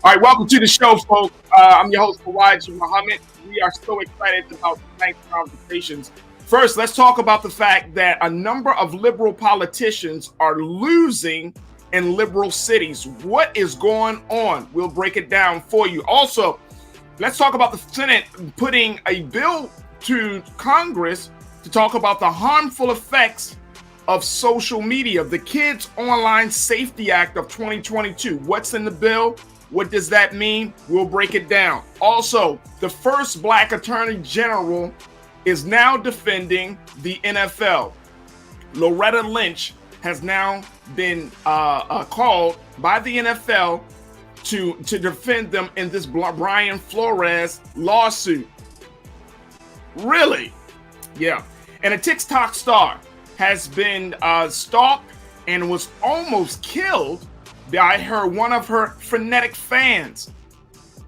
All right, welcome to the show, folks. I'm your host, Farajii. We are so excited about tonight's conversations. First, let's talk about the fact that a number of liberal politicians are losing in liberal cities. What is going on? We'll break it down for you. Also, let's talk about the Senate putting a bill to Congress to talk about the harmful effects of social media, the Kids Online Safety Act of 2022. What's in the bill? What does that mean? We'll break it down. Also, the first Black Attorney General is now defending the NFL. Loretta Lynch has now been called by the NFL to defend them in this Brian Flores lawsuit. Really? Yeah. And a TikTok star has been stalked and was almost killed by one of her frenetic fans.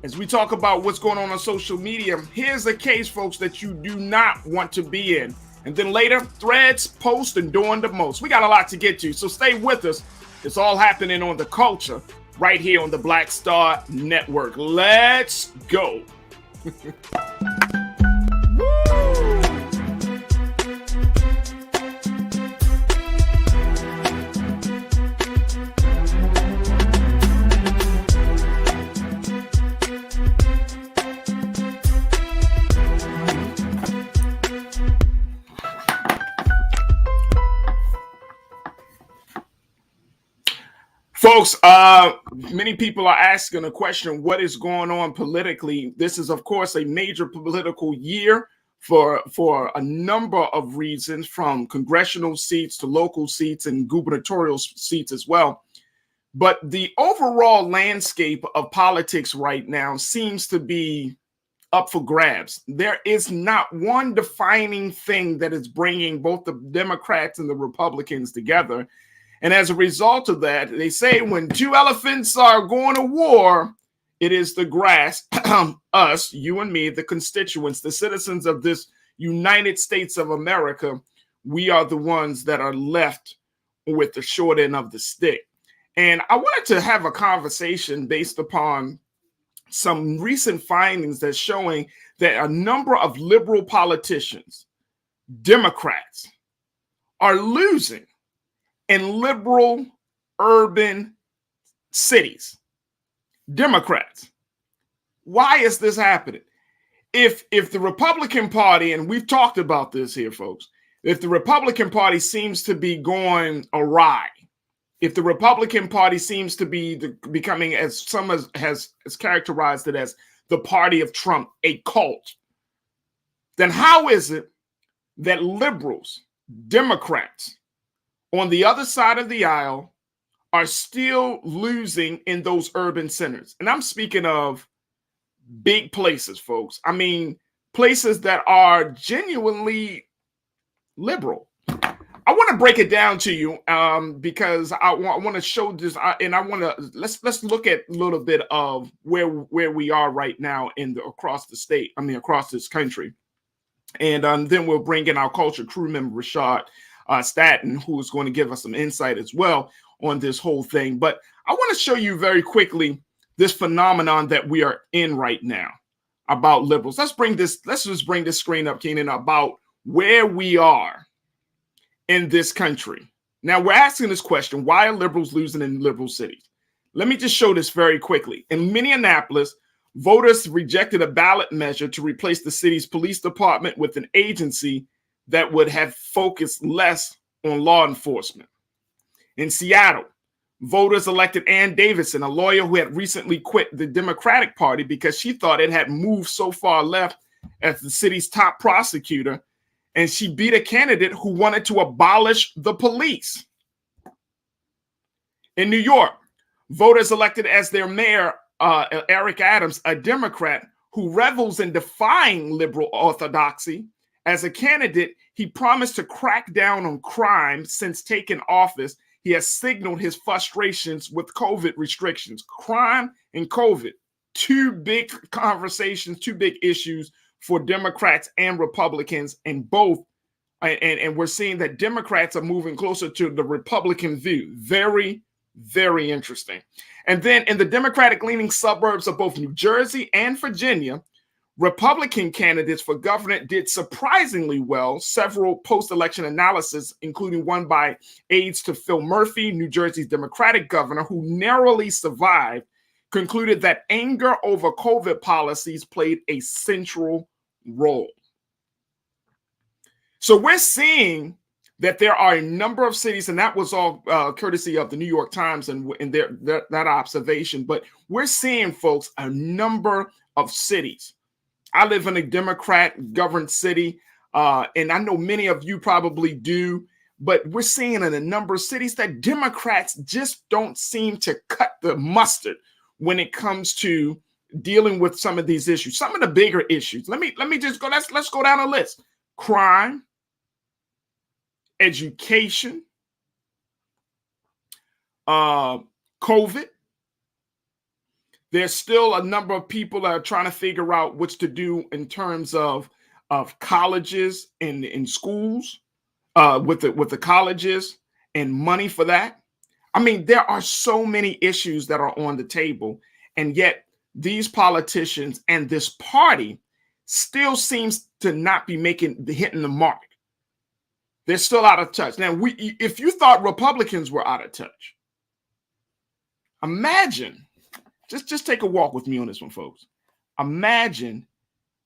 As we talk about what's going on social media, here's a case, folks, that you do not want to be in. And then later, threads, posts, and doing the most. We got a lot to get to, so stay with us. It's all happening on The Culture right here on the Black Star Network. Let's go. Folks, many people are asking a question, what is going on politically? This is, of course, a major political year for a number of reasons, from congressional seats to local seats and gubernatorial seats as well. But the overall landscape of politics right now seems to be up for grabs. There is not one defining thing that is bringing both the Democrats and the Republicans together. And as a result of that, they say when two elephants are going to war, it is the grass, us, you and me, the constituents, the citizens of this United States of America. We are the ones that are left with the short end of the stick. And I wanted to have a conversation based upon some recent findings that's showing that a number of liberal politicians, Democrats, are losing in liberal urban cities. Democrats. Why is this happening? If the Republican Party, and we've talked about this here, folks, if the Republican Party seems to be going awry, if the Republican Party seems to be becoming, as some has characterized it as, the party of Trump, a cult, then how is it that liberals, Democrats, on the other side of the aisle are still losing in those urban centers? And I'm speaking of big places, folks. I mean, places that are genuinely liberal. I want to break it down to you because I want to show this, and I want to let's look at a little bit of where we are right now across the state. I mean, across this country, and then we'll bring in our culture crew member Rashad Staten, who is going to give us some insight as well on this whole thing. But I want to show you very quickly this phenomenon that we are in right now about liberals. Let's just bring this screen up, Keenan, about where we are in this country. Now, we're asking this question: why are liberals losing in liberal cities? Let me just show this very quickly. In Minneapolis, voters rejected a ballot measure to replace the city's police department with an agency that would have focused less on law enforcement. In Seattle, voters elected Ann Davidson, a lawyer who had recently quit the Democratic Party because she thought it had moved so far left as the city's top prosecutor, and she beat a candidate who wanted to abolish the police. In New York, voters elected as their mayor Eric Adams, a Democrat who revels in defying liberal orthodoxy. As a candidate, he promised to crack down on crime. Since taking office, he has signaled his frustrations with COVID restrictions. Crime and COVID, two big conversations, two big issues for Democrats and Republicans, and both. And we're seeing that Democrats are moving closer to the Republican view. Very, Very interesting. And then in the Democratic-leaning suburbs of both New Jersey and Virginia, Republican candidates for governor did surprisingly well. Several post-election analysis, including one by aides to Phil Murphy, New Jersey's Democratic governor, who narrowly survived, concluded that anger over COVID policies played a central role. So we're seeing that there are a number of cities, and that was all courtesy of the New York Times and that observation. But we're seeing, folks, a number of cities. I live in a Democrat-governed city, and I know many of you probably do, but we're seeing in a number of cities that Democrats just don't seem to cut the mustard when it comes to dealing with some of these issues, some of the bigger issues. Let me just go. Let's go down a list: crime, education, COVID. There's still a number of people that are trying to figure out what to do in terms of colleges and in schools, with the colleges and money for that. I mean, there are so many issues that are on the table, and yet these politicians and this party still seems to not be hitting the mark. They're still out of touch. Now, if you thought Republicans were out of touch, imagine. Just take a walk with me on this one, folks. Imagine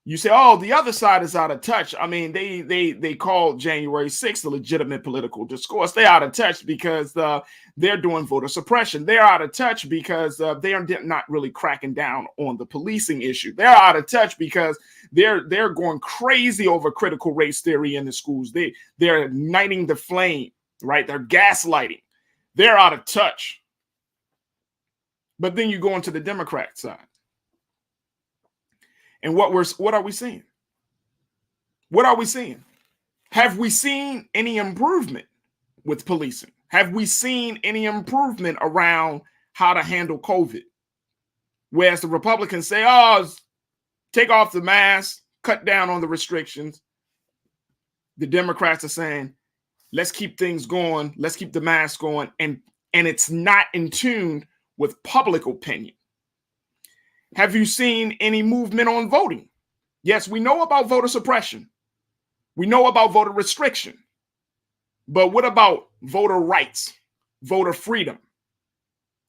you say, "Oh, the other side is out of touch." I mean, they called January 6th a legitimate political discourse. They're out of touch because they're doing voter suppression. They're out of touch because they are not really cracking down on the policing issue. They're out of touch because they're going crazy over critical race theory in the schools. They're igniting the flame, right? They're gaslighting. They're out of touch. But then you go into the Democrat side. And what are we seeing? What are we seeing? Have we seen any improvement with policing? Have we seen any improvement around how to handle COVID? Whereas the Republicans say, "Oh, take off the mask, cut down on the restrictions." The Democrats are saying, "Let's keep things going. Let's keep the mask going." And it's not in tune with public opinion. Have you seen any movement on voting? Yes, we know about voter suppression. We know about voter restriction. But what about voter rights, voter freedom?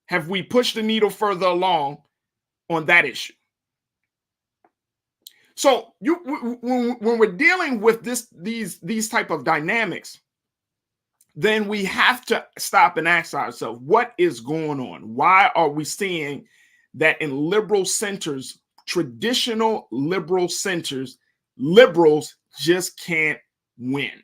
Have we pushed the needle further along on that issue? So when we're dealing with these type of dynamics, then we have to stop and ask ourselves, what is going on? Why are we seeing that in liberal centers, traditional liberal centers, liberals just can't win?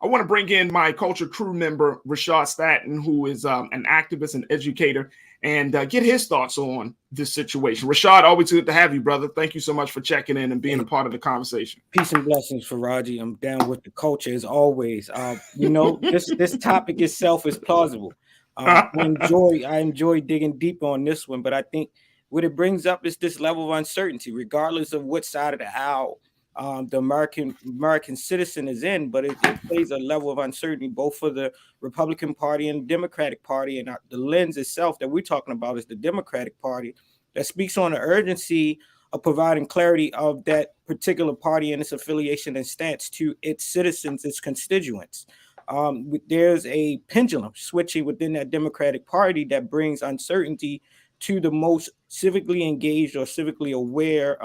I want to bring in my culture crew member, Rashad Staton, who is an activist and educator, and get his thoughts on this situation. Rashad, always good to have you, brother. Thank you so much for checking in and being a part of the conversation. Peace and blessings, Farajii. I'm down with the culture as always. This topic itself is plausible. I enjoy digging deep on this one, but I think what it brings up is this level of uncertainty, regardless of what side of the aisle the American citizen is in, but it plays a level of uncertainty both for the Republican Party and the Democratic Party, and the lens itself that we're talking about is the Democratic Party, that speaks on the urgency of providing clarity of that particular party and its affiliation and stance to its citizens, its constituents. There's a pendulum switching within that Democratic Party that brings uncertainty to the most civically engaged or civically aware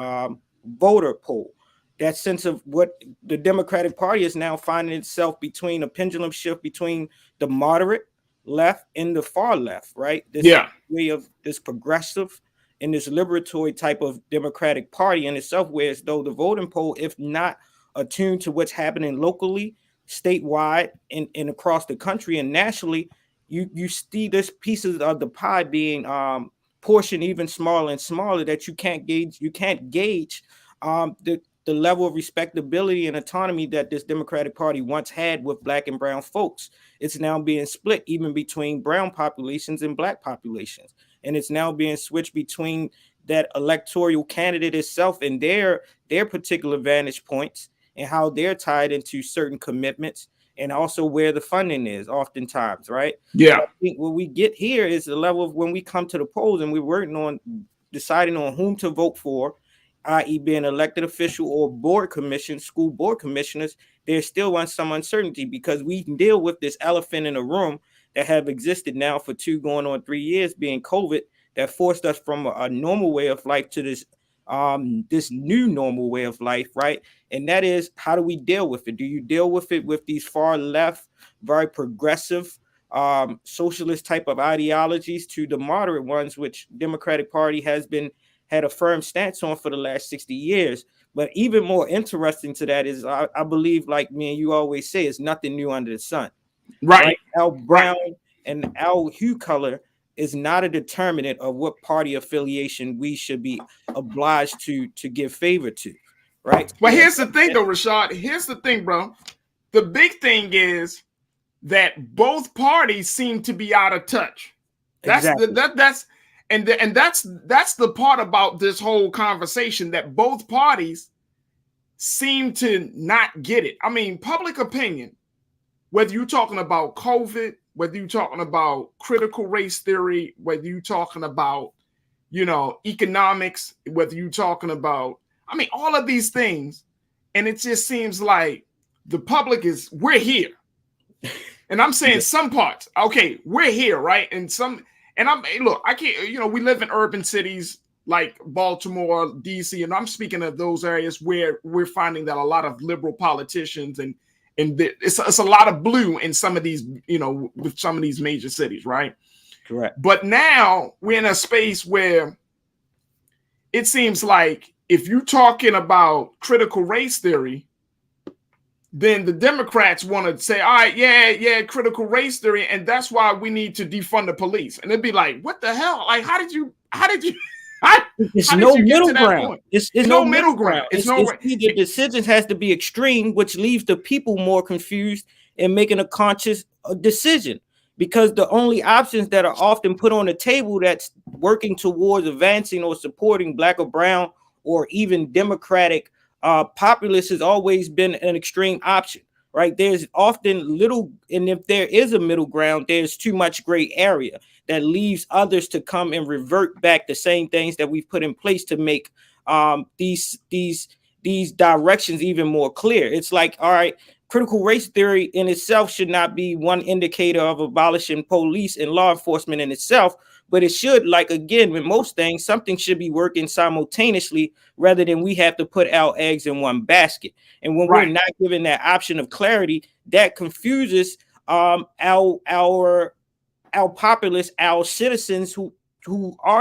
voter pool. That sense of what the Democratic Party is now finding itself between a pendulum shift between the moderate left and the far left, right? This way of this progressive and this liberatory type of Democratic Party in itself, where as though the voting poll, if not attuned to what's happening locally, statewide, and across the country and nationally, you see this pieces of the pie being portioned even smaller and smaller, that you can't gauge the level of respectability and autonomy that this Democratic Party once had with Black and brown folks. It's now being split even between brown populations and Black populations. And it's now being switched between that electoral candidate itself and their particular vantage points and how they're tied into certain commitments and also where the funding is oftentimes, right? Yeah. But I think what we get here is the level of when we come to the polls and we're working on deciding on whom to vote for, i.e. being elected official or board commission, school board commissioners, there's still some uncertainty because we deal with this elephant in the room that have existed now for 2 going on 3 years, being COVID, that forced us from a normal way of life to this new normal way of life, right? And that is, how do we deal with it? Do you deal with it with these far left, very progressive, socialist type of ideologies to the moderate ones, which Democratic Party had a firm stance on for the last 60 years? But even more interesting to that is, I believe, like me and you always say, it's nothing new under the sun. Right. Our brown and our hue color is not a determinant of what party affiliation we should be obliged to give favor to, right? Well, here's the thing, though, Rashad. Here's the thing, bro. The big thing is that both parties seem to be out of touch. That's exactly. that's the part about this whole conversation, that both parties seem to not get it. I mean, public opinion, whether you're talking about COVID, whether you're talking about critical race theory, whether you're talking about, economics, whether you're talking about, all of these things. And it just seems like the public we're here. And I'm saying some parts, okay, we're here, right? And I can't, we live in urban cities like Baltimore, DC, and I'm speaking of those areas where we're finding that a lot of liberal politicians and it's a lot of blue in some of these, with some of these major cities, right? Correct. But now we're in a space where it seems like if you're talking about critical race theory, then the Democrats want to say, all right, yeah, critical race theory, and that's why we need to defund the police. And it'd be like, what the hell? Like, how did you It's no middle ground. It's no middle ground. It's either decisions has to be extreme, which leaves the people more confused in making a conscious decision. Because the only options that are often put on the table that's working towards advancing or supporting Black or brown or even Democratic populace has always been an extreme option, right? There's often little, and if there is a middle ground, there's too much gray area that leaves others to come and revert back the same things that we've put in place to make these directions even more clear. It's like, all right, critical race theory in itself should not be one indicator of abolishing police and law enforcement in itself, but it should, like, again, with most things, something should be working simultaneously rather than we have to put our eggs in one basket. And when we're not given that option of clarity, that confuses our populace, our citizens who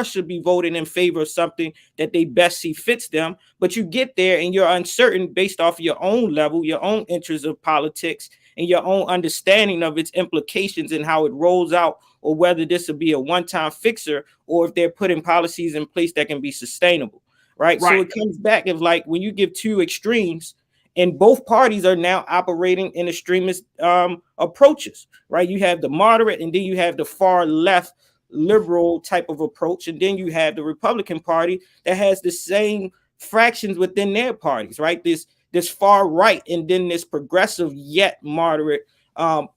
should be voting in favor of something that they best see fits them. But you get there and you're uncertain based off your own level, your own interests of politics, and your own understanding of its implications and how it rolls out, or whether this will be a one-time fixer or if they're putting policies in place that can be sustainable, right? So it comes back of like when you give two extremes, and both parties are now operating in extremist approaches, right? You have the moderate, and then you have the far left liberal type of approach, and then you have the Republican Party that has the same fractions within their parties, right? This far right, and then this progressive yet moderate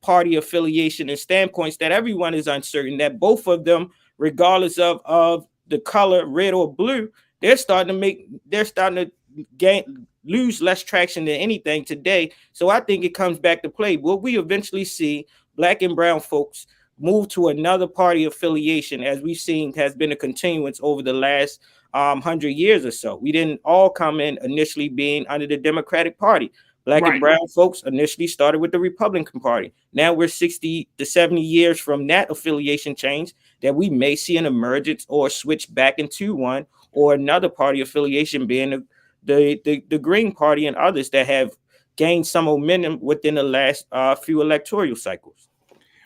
party affiliation and standpoints that everyone is uncertain, that both of them, regardless of the color, red or blue, they're starting to lose less traction than anything today. So I think it comes back to play. Will we eventually see Black and brown folks move to another party affiliation, as we've seen has been a continuance over the last 100 years or so? We didn't all come in initially being under the Democratic Party. Black and brown folks initially started with the Republican Party. Now we're 60 to 70 years from that affiliation change that we may see an emergence or switch back into one or another party affiliation, being the Green Party and others that have gained some momentum within the last few electoral cycles.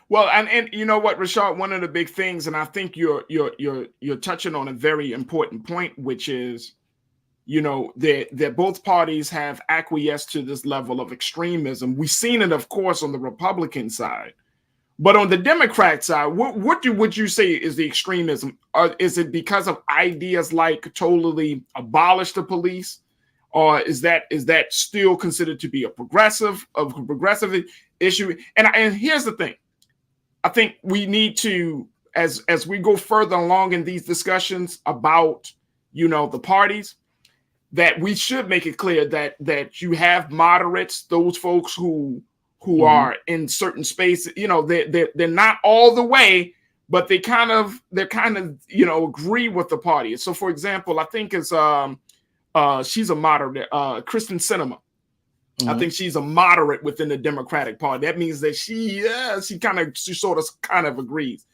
Well, and you know what, Rashad, one of the big things, and I think you're touching on a very important point, which is, that both parties have acquiesced to this level of extremism. We've seen it, of course, on the Republican side, but on the Democrat side, what would you say is the extremism? Is it because of ideas like totally abolish the police, or is that still considered to be a progressive issue? And here's the thing. I think we need to, as we go further along in these discussions about, the parties, that we should make it clear that you have moderates, those folks who are in certain spaces, they're not all the way, but they're kind of agree with the party. So for example, I think it's she's a moderate, Kristen Sinema. I think she's a moderate within the Democratic Party. That means that she sort of agrees.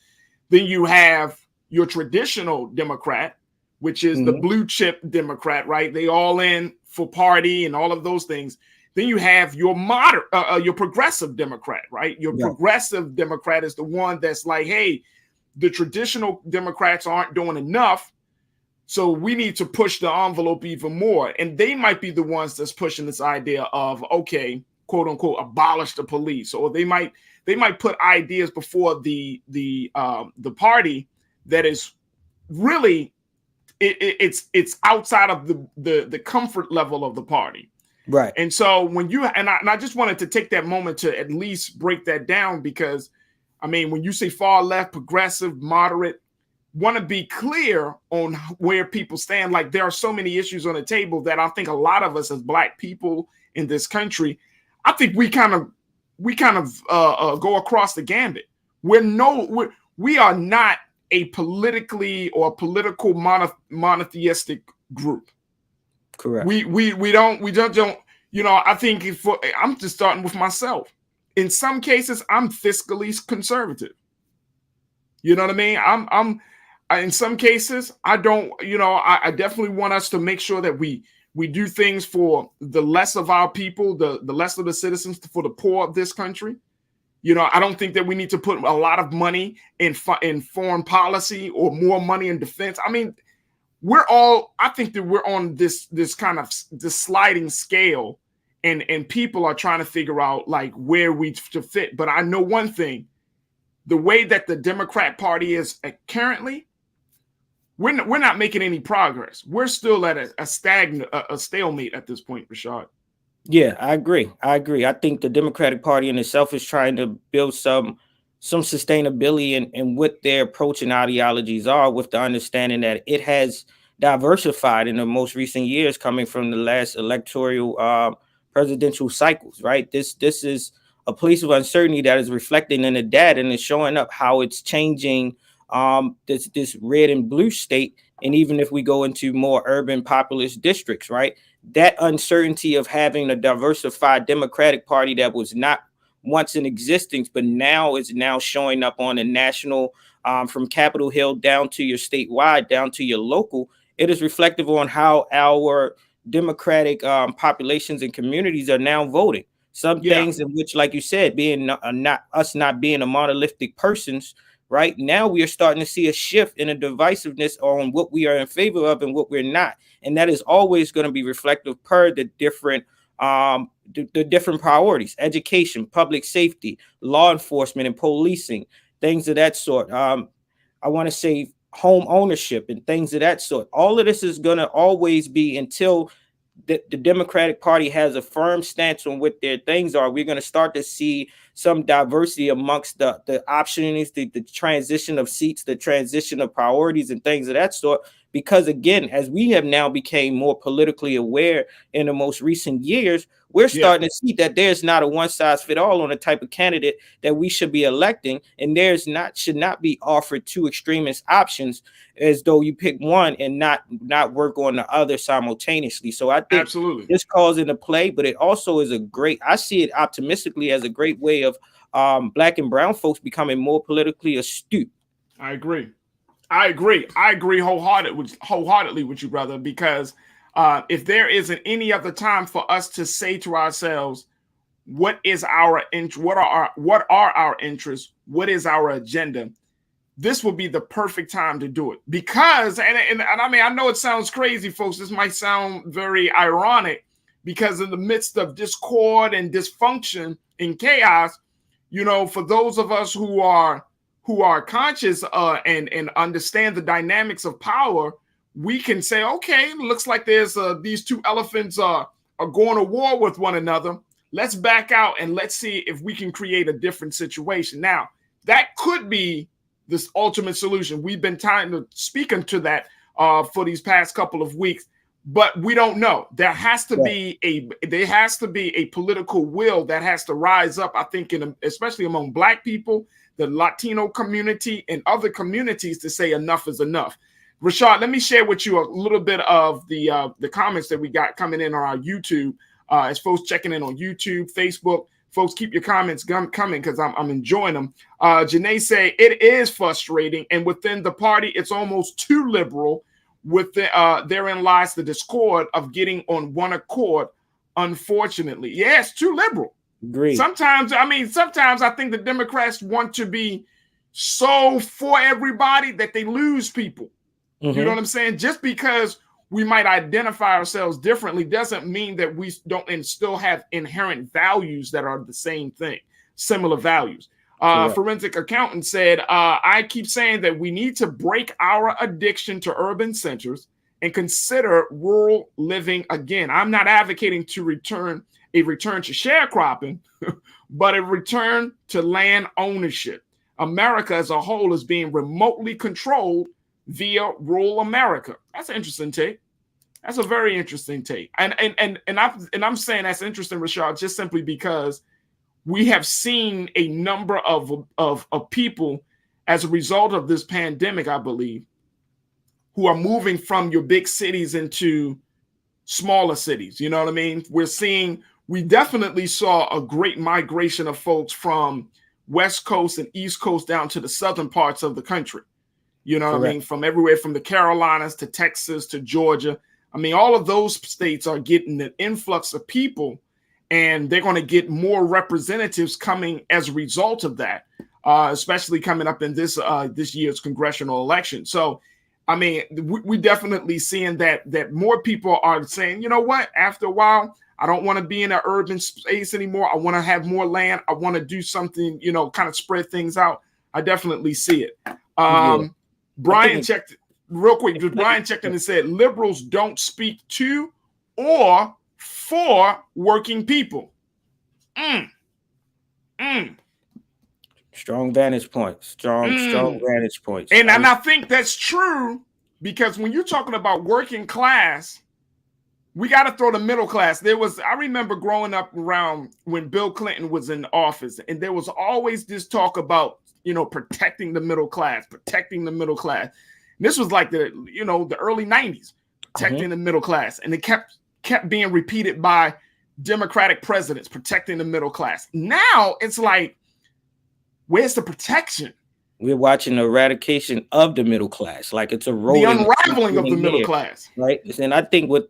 Then you have your traditional Democrat, which is the blue chip Democrat, right? They all in for party and all of those things. Then you have your your progressive Democrat, right? Your progressive Democrat is the one that's like, hey, the traditional Democrats aren't doing enough, so we need to push the envelope even more. And they might be the ones that's pushing this idea of, okay, quote unquote, abolish the police, or they might put ideas before the party that is really it's outside of the comfort level of the party. Right. And so when I just wanted to take that moment to at least break that down, because I mean, when you say far left, progressive, moderate, want to be clear on where people stand. Like, there are so many issues on the table that I think a lot of us as Black people in this country, I think we kind of go across the gambit. We are not a political monotheistic group. Correct. We don't, I think I'm just starting with myself. In some cases, I'm fiscally conservative. You know what I mean? I'm in some cases, I don't, I definitely want us to make sure that we do things for the less of our people, the less of the citizens, for the poor of this country. I don't think that we need to put a lot of money in foreign policy or more money in defense. I mean, I think that we're on this kind of this sliding scale, and people are trying to figure out like where we to fit. But I know one thing, the way that the Democrat Party is currently, we're not making any progress. We're still at a stalemate at this point, Rashad. Yeah, I agree. I think the Democratic Party in itself is trying to build some sustainability in what their approach and ideologies are, with the understanding that it has diversified in the most recent years, coming from the last electoral presidential cycles, right? This is a place of uncertainty that is reflecting in the data, and it's showing up how it's changing this red and blue state. And even if we go into more urban populous districts, right, that uncertainty of having a diversified Democratic Party that was not once in existence, but now is showing up on a national, from Capitol Hill down to your statewide, down to your local. It is reflective on how our Democratic populations and communities are now voting. Some things in which, like you said, being not being a monolithic persons, right? Now we are starting to see a shift in a divisiveness on what we are in favor of and what we're not. And that is always going to be reflective per the different the different priorities: education, public safety, law enforcement, and policing, things of that sort. I want to say home ownership and things of that sort. All of this is going to always be, until the Democratic Party has a firm stance on what their things are. We're going to start to see some diversity amongst the options, the transition of seats, the transition of priorities and things of that sort. Because again, as we have now become more politically aware in the most recent years, we're starting to see that there's not a one size fit all on the type of candidate that we should be electing. And should not be offered two extremist options as though you pick one and not work on the other simultaneously. So I think absolutely this calls into play, but it also is I see it optimistically as a great way of Black and brown folks becoming more politically astute. I agree wholeheartedly with you, brother, because if there isn't any other time for us to say to ourselves, what are our interests, what is our agenda, this will be the perfect time to do it. Because and I mean, I know it sounds crazy, folks, this might sound very ironic, because in the midst of discord and dysfunction and chaos, for those of us who are conscious and understand the dynamics of power, we can say, okay, looks like there's these two elephants are going to war with one another. Let's back out and let's see if we can create a different situation. Now, that could be this ultimate solution. We've been trying to speak into that for these past couple of weeks, but we don't know. There has to be a political will that has to rise up. I think, especially among Black people, the Latino community, and other communities, to say enough is enough. Rashad, let me share with you a little bit of the comments that we got coming in on our YouTube. As folks checking in on YouTube, Facebook, folks, keep your comments coming because I'm enjoying them. Janae say it is frustrating, and within the party, it's almost too liberal. Therein lies the discord of getting on one accord. Unfortunately, yeah, it's too liberal. Agreed. Sometimes I think the Democrats want to be so for everybody that they lose people. Mm-hmm. You know what I'm saying? Just because we might identify ourselves differently doesn't mean that we don't and still have inherent values that are the same thing, similar values. Forensic accountant said, I keep saying that we need to break our addiction to urban centers and consider rural living again. I'm not advocating to return to sharecropping, but a return to land ownership. America as a whole is being remotely controlled via rural America. That's an interesting take. That's a very interesting take. And I'm saying that's interesting, Rashad, just simply because we have seen a number of people as a result of this pandemic, I believe, who are moving from your big cities into smaller cities. You know what I mean? We definitely saw a great migration of folks from West Coast and East Coast down to the southern parts of the country. You know what I mean? From everywhere from the Carolinas to Texas to Georgia. I mean, all of those states are getting an influx of people, and they're going to get more representatives coming as a result of that, especially coming up in this year's congressional election. So, I mean, we definitely seeing that more people are saying, you know what, after a while, I don't want to be in an urban space anymore. I want to have more land. I want to do something, kind of spread things out. I definitely see it. Brian checked real quick. Brian checked in and said, liberals don't speak to or for working people. Strong vantage point. Strong vantage points. And I think that's true because when you're talking about working class, we got to throw the middle class. I remember growing up around when Bill Clinton was in office, and there was always this talk about, protecting the middle class. And this was like the early 90s, protecting the middle class. And it kept being repeated by Democratic presidents, protecting the middle class. Now it's like, where's the protection? We're watching the eradication of the middle class. Like it's the unraveling of the middle class. Right. And I think what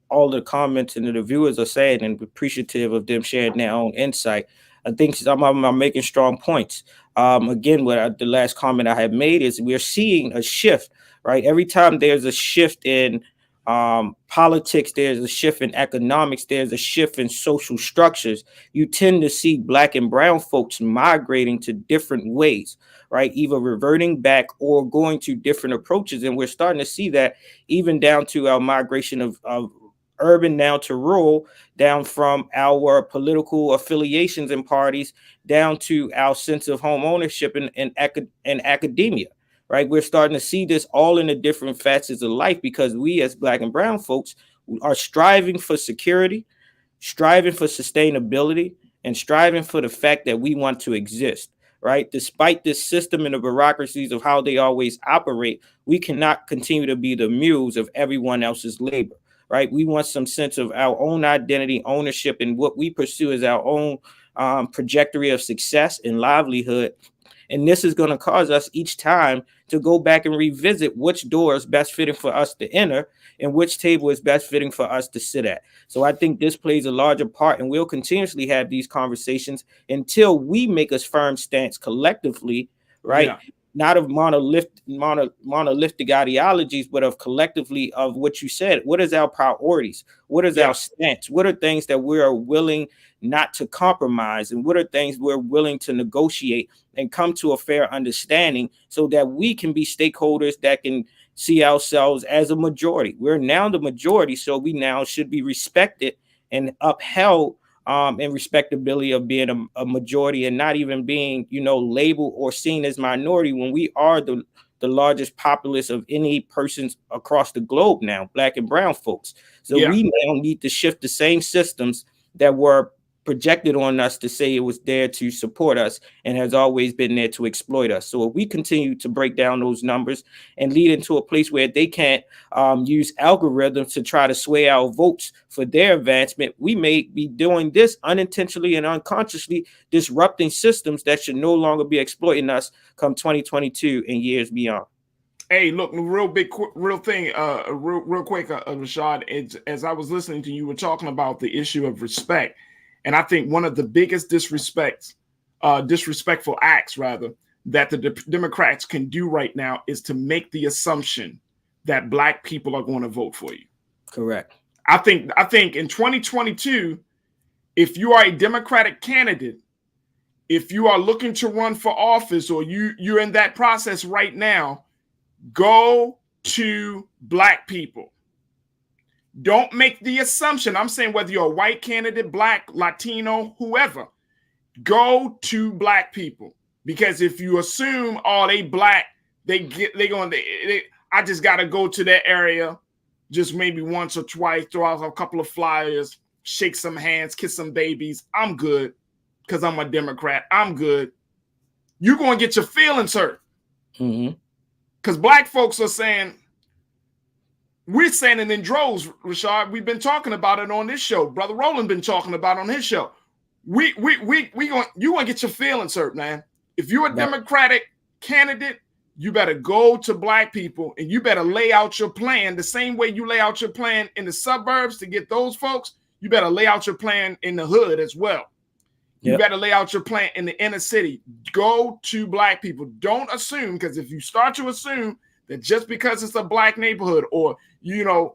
all the comments and the viewers are saying, and appreciative of them sharing their own insight, I think some of them are making strong points. Again, the last comment I have made is we're seeing a shift, right? Every time there's a shift in politics, there's a shift in economics, there's a shift in social structures, you tend to see Black and brown folks migrating to different ways, right? Either reverting back or going to different approaches. And we're starting to see that even down to our migration of urban now to rural, down from our political affiliations and parties, down to our sense of home ownership and academia, right? We're starting to see this all in the different facets of life because we as Black and brown folks are striving for security, striving for sustainability, and striving for the fact that we want to exist, right? Despite this system and the bureaucracies of how they always operate, we cannot continue to be the mules of everyone else's labor. Right, we want some sense of our own identity, ownership, and what we pursue as our own trajectory of success and livelihood. And this is going to cause us each time to go back and revisit which door is best fitting for us to enter and which table is best fitting for us to sit at. So I think this plays a larger part, and we'll continuously have these conversations until we make a firm stance collectively, right? Yeah. Not of monolithic ideologies, but of collectively of what you said. What is our priorities? What is our stance? What are things that we are willing not to compromise? And what are things we're willing to negotiate and come to a fair understanding so that we can be stakeholders that can see ourselves as a majority. We're now the majority, so we now should be respected and upheld and respectability of being a majority and not even being, labeled or seen as minority when we are the largest populace of any persons across the globe now, Black and brown folks. So we now need to shift the same systems that were projected on us to say it was there to support us and has always been there to exploit us. So if we continue to break down those numbers and lead into a place where they can't use algorithms to try to sway our votes for their advancement, we may be doing this unintentionally and unconsciously, disrupting systems that should no longer be exploiting us come 2022 and years beyond. Hey, look, real quick, Rashad, as I was listening to you, were talking about the issue of respect. And I think one of the biggest disrespectful acts, rather, that the Democrats can do right now is to make the assumption that Black people are going to vote for you. Correct. I think in 2022, if you are a Democratic candidate, if you are looking to run for office or you're in that process right now, go to Black people. Don't make the assumption. I'm saying whether you're a white candidate, Black, Latino, whoever, go to Black people. Because if you assume, they Black, I just got to go to that area just maybe once or twice, throw out a couple of flyers, shake some hands, kiss some babies. I'm good because I'm a Democrat. I'm good. You're going to get your feelings hurt. Because Black folks are saying, we're saying it in droves, Rashad. We've been talking about it on this show. Brother Roland been talking about it on his show. You want to get your feelings hurt, man. If you're a Democratic candidate, you better go to Black people and you better lay out your plan the same way you lay out your plan in the suburbs to get those folks. You better lay out your plan in the hood as well. You better lay out your plan in the inner city. Go to Black people. Don't assume, because if you start to assume that just because it's a Black neighborhood or, you're going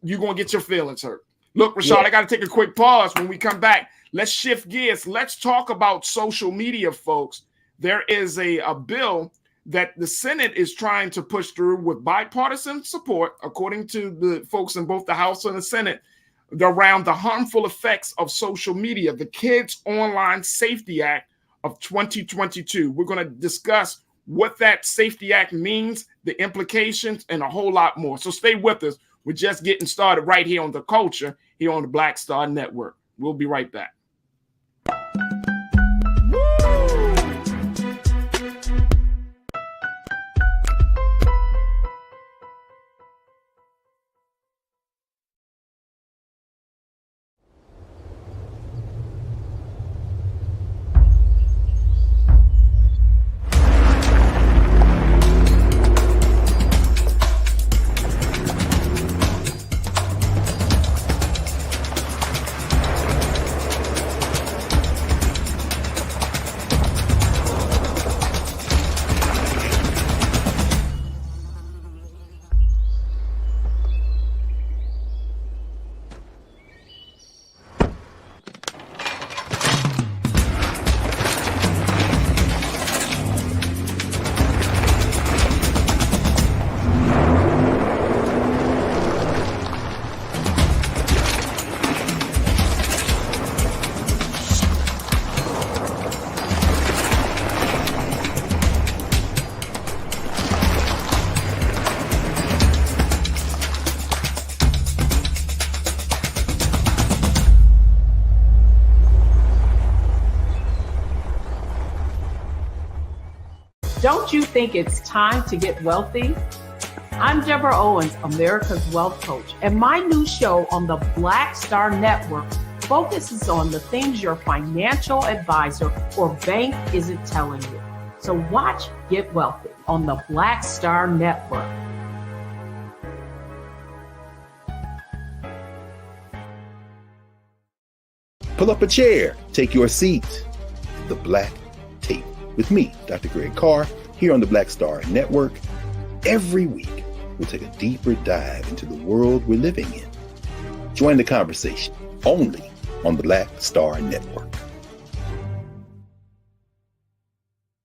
to get your feelings hurt. Look, Rashad, I got to take a quick pause. When we come back, let's shift gears. Let's talk about social media, folks. There is a bill that the Senate is trying to push through with bipartisan support, according to the folks in both the House and the Senate, around the harmful effects of social media, the Kids Online Safety Act of 2022. We're going to discuss what that Safety Act means, the implications, and a whole lot more. So stay with us. We're just getting started right here on The Culture, here on the Black Star Network. We'll be right back. Don't you think it's time to get wealthy? I'm Deborah Owens, America's Wealth Coach, and my new show on the Black Star Network focuses on the things your financial advisor or bank isn't telling you. So watch Get Wealthy on the Black Star Network. Pull up a chair, take your seat. The Black Tape with me, Dr. Greg Carr, here on the Black Star Network. Every week, we'll take a deeper dive into the world we're living in. Join the conversation only on the Black Star Network.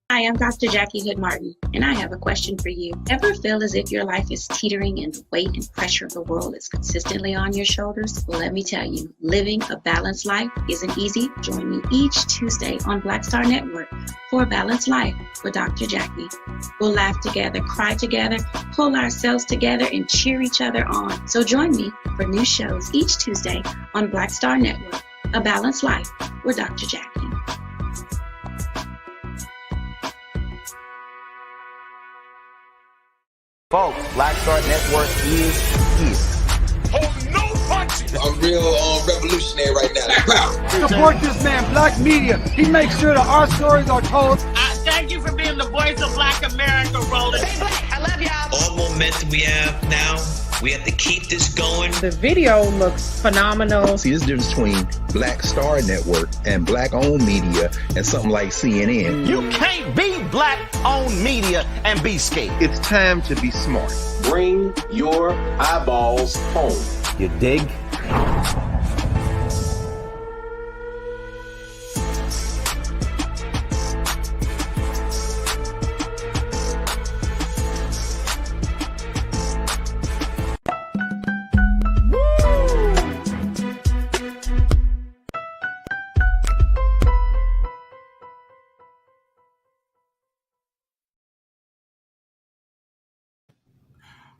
Hi, Hi, I'm Dr. Jackie Hood Martin, and I have a question for you. Ever feel as if your life is teetering and the weight and pressure of the world is consistently on your shoulders? Well, let me tell you, living a balanced life isn't easy. Join me each Tuesday on Black Star Network for a Balanced Life with Dr. Jackie. We'll laugh together, cry together, pull ourselves together, and cheer each other on. So join me for new shows each Tuesday on Black Star Network, A Balanced Life with Dr. Jackie. Folks, Black Star Network is here. Oh, no punches! I'm real revolutionary right now. Support this man, Black Media. He makes sure that our stories are told. Thank you for being the voice of Black America, Roland. Stay black. I love y'all. All momentum we have now, we have to keep this going. The video looks phenomenal. See, there's a difference between Black Star Network and Black-owned media and something like CNN. You can't be Black-owned media and be scared. It's time to be smart. Bring your eyeballs home. You dig?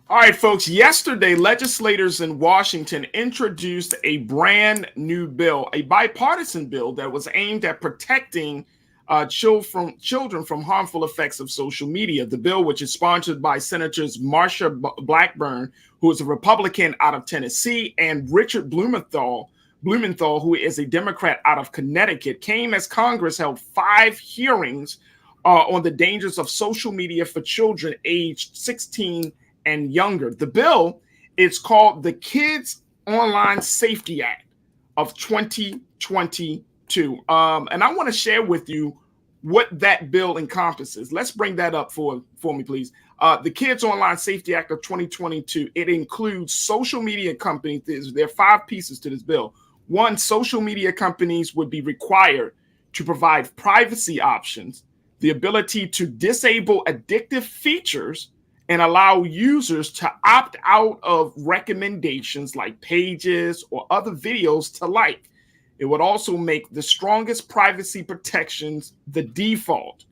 All right, folks. Yesterday, legislators in Washington introduced a brand new bill, a bipartisan bill that was aimed at protecting children from harmful effects of social media. The bill, which is sponsored by Senators Marsha Blackburn, who is a Republican out of Tennessee, and Richard Blumenthal, who is a Democrat out of Connecticut, came as Congress held 5 hearings on the dangers of social media for children aged 16 and younger. The bill is called the Kids Online Safety Act of 2022. And I want to share with you what that bill encompasses. Let's bring that up for me, please. The Kids Online Safety Act of 2022, it includes social media companies. There are 5 pieces to this bill. 1, social media companies would be required to provide privacy options, the ability to disable addictive features, and allow users to opt out of recommendations like pages or other videos to like. It would also make the strongest privacy protections the default.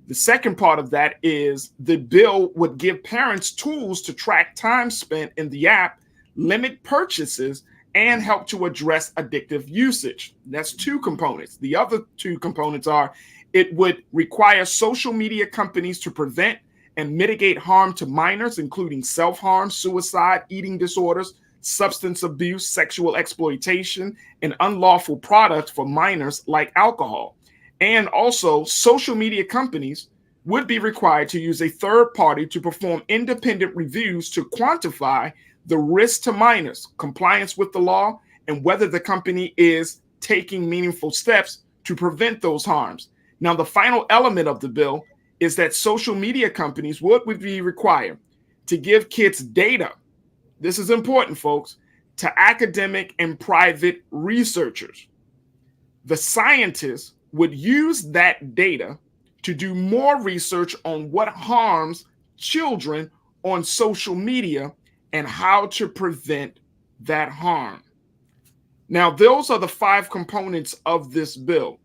The second part of that is the bill would give parents tools to track time spent in the app, limit purchases, and help to address addictive usage. That's 2 components. The other 2 components are it would require social media companies to prevent and mitigate harm to minors, including self-harm, suicide, eating disorders, substance abuse, sexual exploitation, and unlawful products for minors like alcohol. And also, social media companies would be required to use a third party to perform independent reviews to quantify the risk to minors, compliance with the law, and whether the company is taking meaningful steps to prevent those harms. Now, the final element of the bill is that social media companies would be required to give kids data. This is important, folks, to academic and private researchers. The scientists would use that data to do more research on what harms children on social media and how to prevent that harm. Now, those are the 5 components of this bill.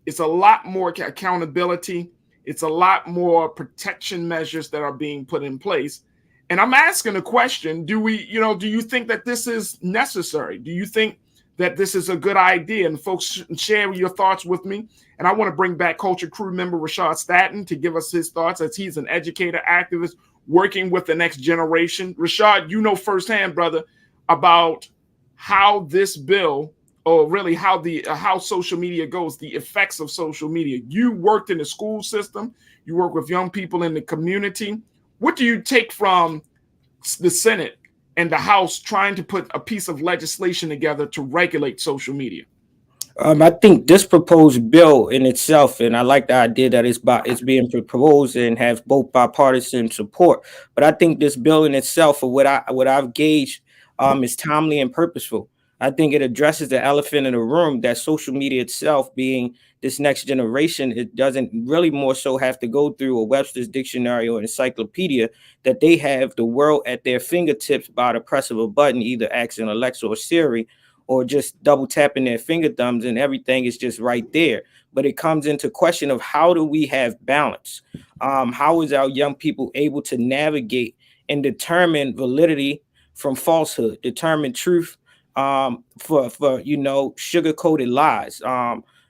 It's a lot more accountability. It's a lot more protection measures that are being put in place. And I'm asking a question, do you think that this is necessary? Do you think that this is a good idea? And folks, share your thoughts with me. And I want to bring back Culture Crew member Rashad Staton to give us his thoughts, as he's an educator, activist, working with the next generation. Rashad, you know firsthand, brother, about how this bill, or really how social media goes, the effects of social media. You worked in the school system. You work with young people in the community. What do you take from the Senate and the House trying to put a piece of legislation together to regulate social media? I think this proposed bill in itself, and I like the idea that it's being proposed and has both bipartisan support. But I think this bill in itself, or what I've gauged, is timely and purposeful. I think it addresses the elephant in the room that social media itself, being this next generation, it doesn't really more so have to go through a Webster's dictionary or encyclopedia, that they have the world at their fingertips by the press of a button, either asking Alexa or Siri, or just double tapping their finger thumbs, and everything is just right there. But it comes into question of how do we have balance? How is our young people able to navigate and determine validity from falsehood, determine truth for sugar-coated lies,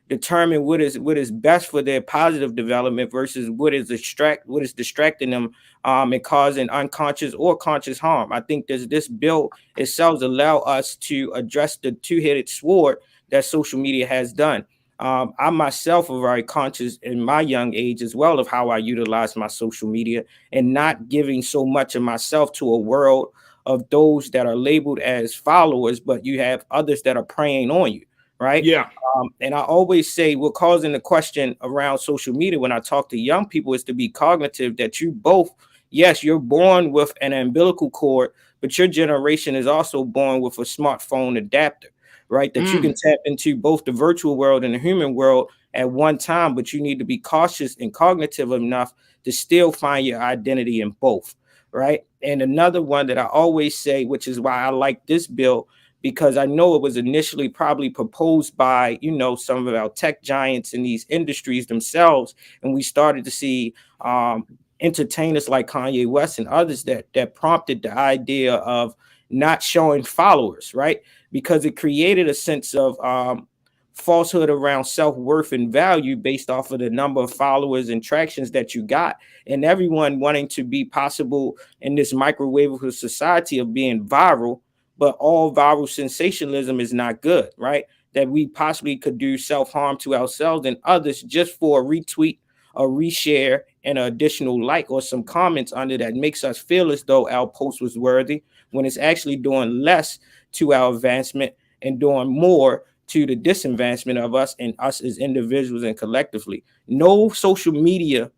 determine what is best for their positive development versus what is distracting them and causing unconscious or conscious harm. I think this bill itself allow us to address the two-headed sword that social media has done. I myself are very conscious in my young age as well of how I utilize my social media, and not giving so much of myself to a world of those that are labeled as followers, but you have others that are preying on you, right? Yeah. And I always say what causing the question around social media when I talk to young people is to be cognitive that you both, yes, you're born with an umbilical cord, but your generation is also born with a smartphone adapter, right? That you can tap into both the virtual world and the human world at one time, but you need to be cautious and cognitive enough to still find your identity in both, right? And another one that I always say, which is why I like this bill, because I know it was initially probably proposed by, some of our tech giants in these industries themselves. And we started to see entertainers like Kanye West and others that prompted the idea of not showing followers, right? Because it created a sense of falsehood around self-worth and value based off of the number of followers and tractions that you got, and everyone wanting to be possible in this microwavable society of being viral. But all viral sensationalism is not good, right? That we possibly could do self-harm to ourselves and others just for a retweet, a reshare, and an additional like or some comments under that makes us feel as though our post was worthy, when it's actually doing less to our advancement and doing more to the disadvancement of us and us as individuals and collectively. No social media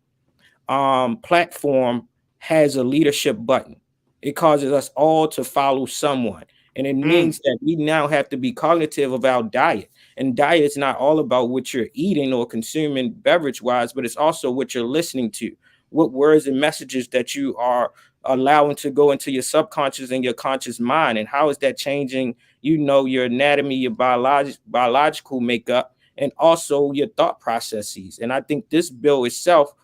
platform has a leadership button. It causes us all to follow someone. And it means that we now have to be cognitive of our diet. And diet is not all about what you're eating or consuming beverage wise, but it's also what you're listening to, what words and messages that you are allowing to go into your subconscious and your conscious mind. And how is that changing, your anatomy, your biological makeup, and also your thought processes. And I think this bill itself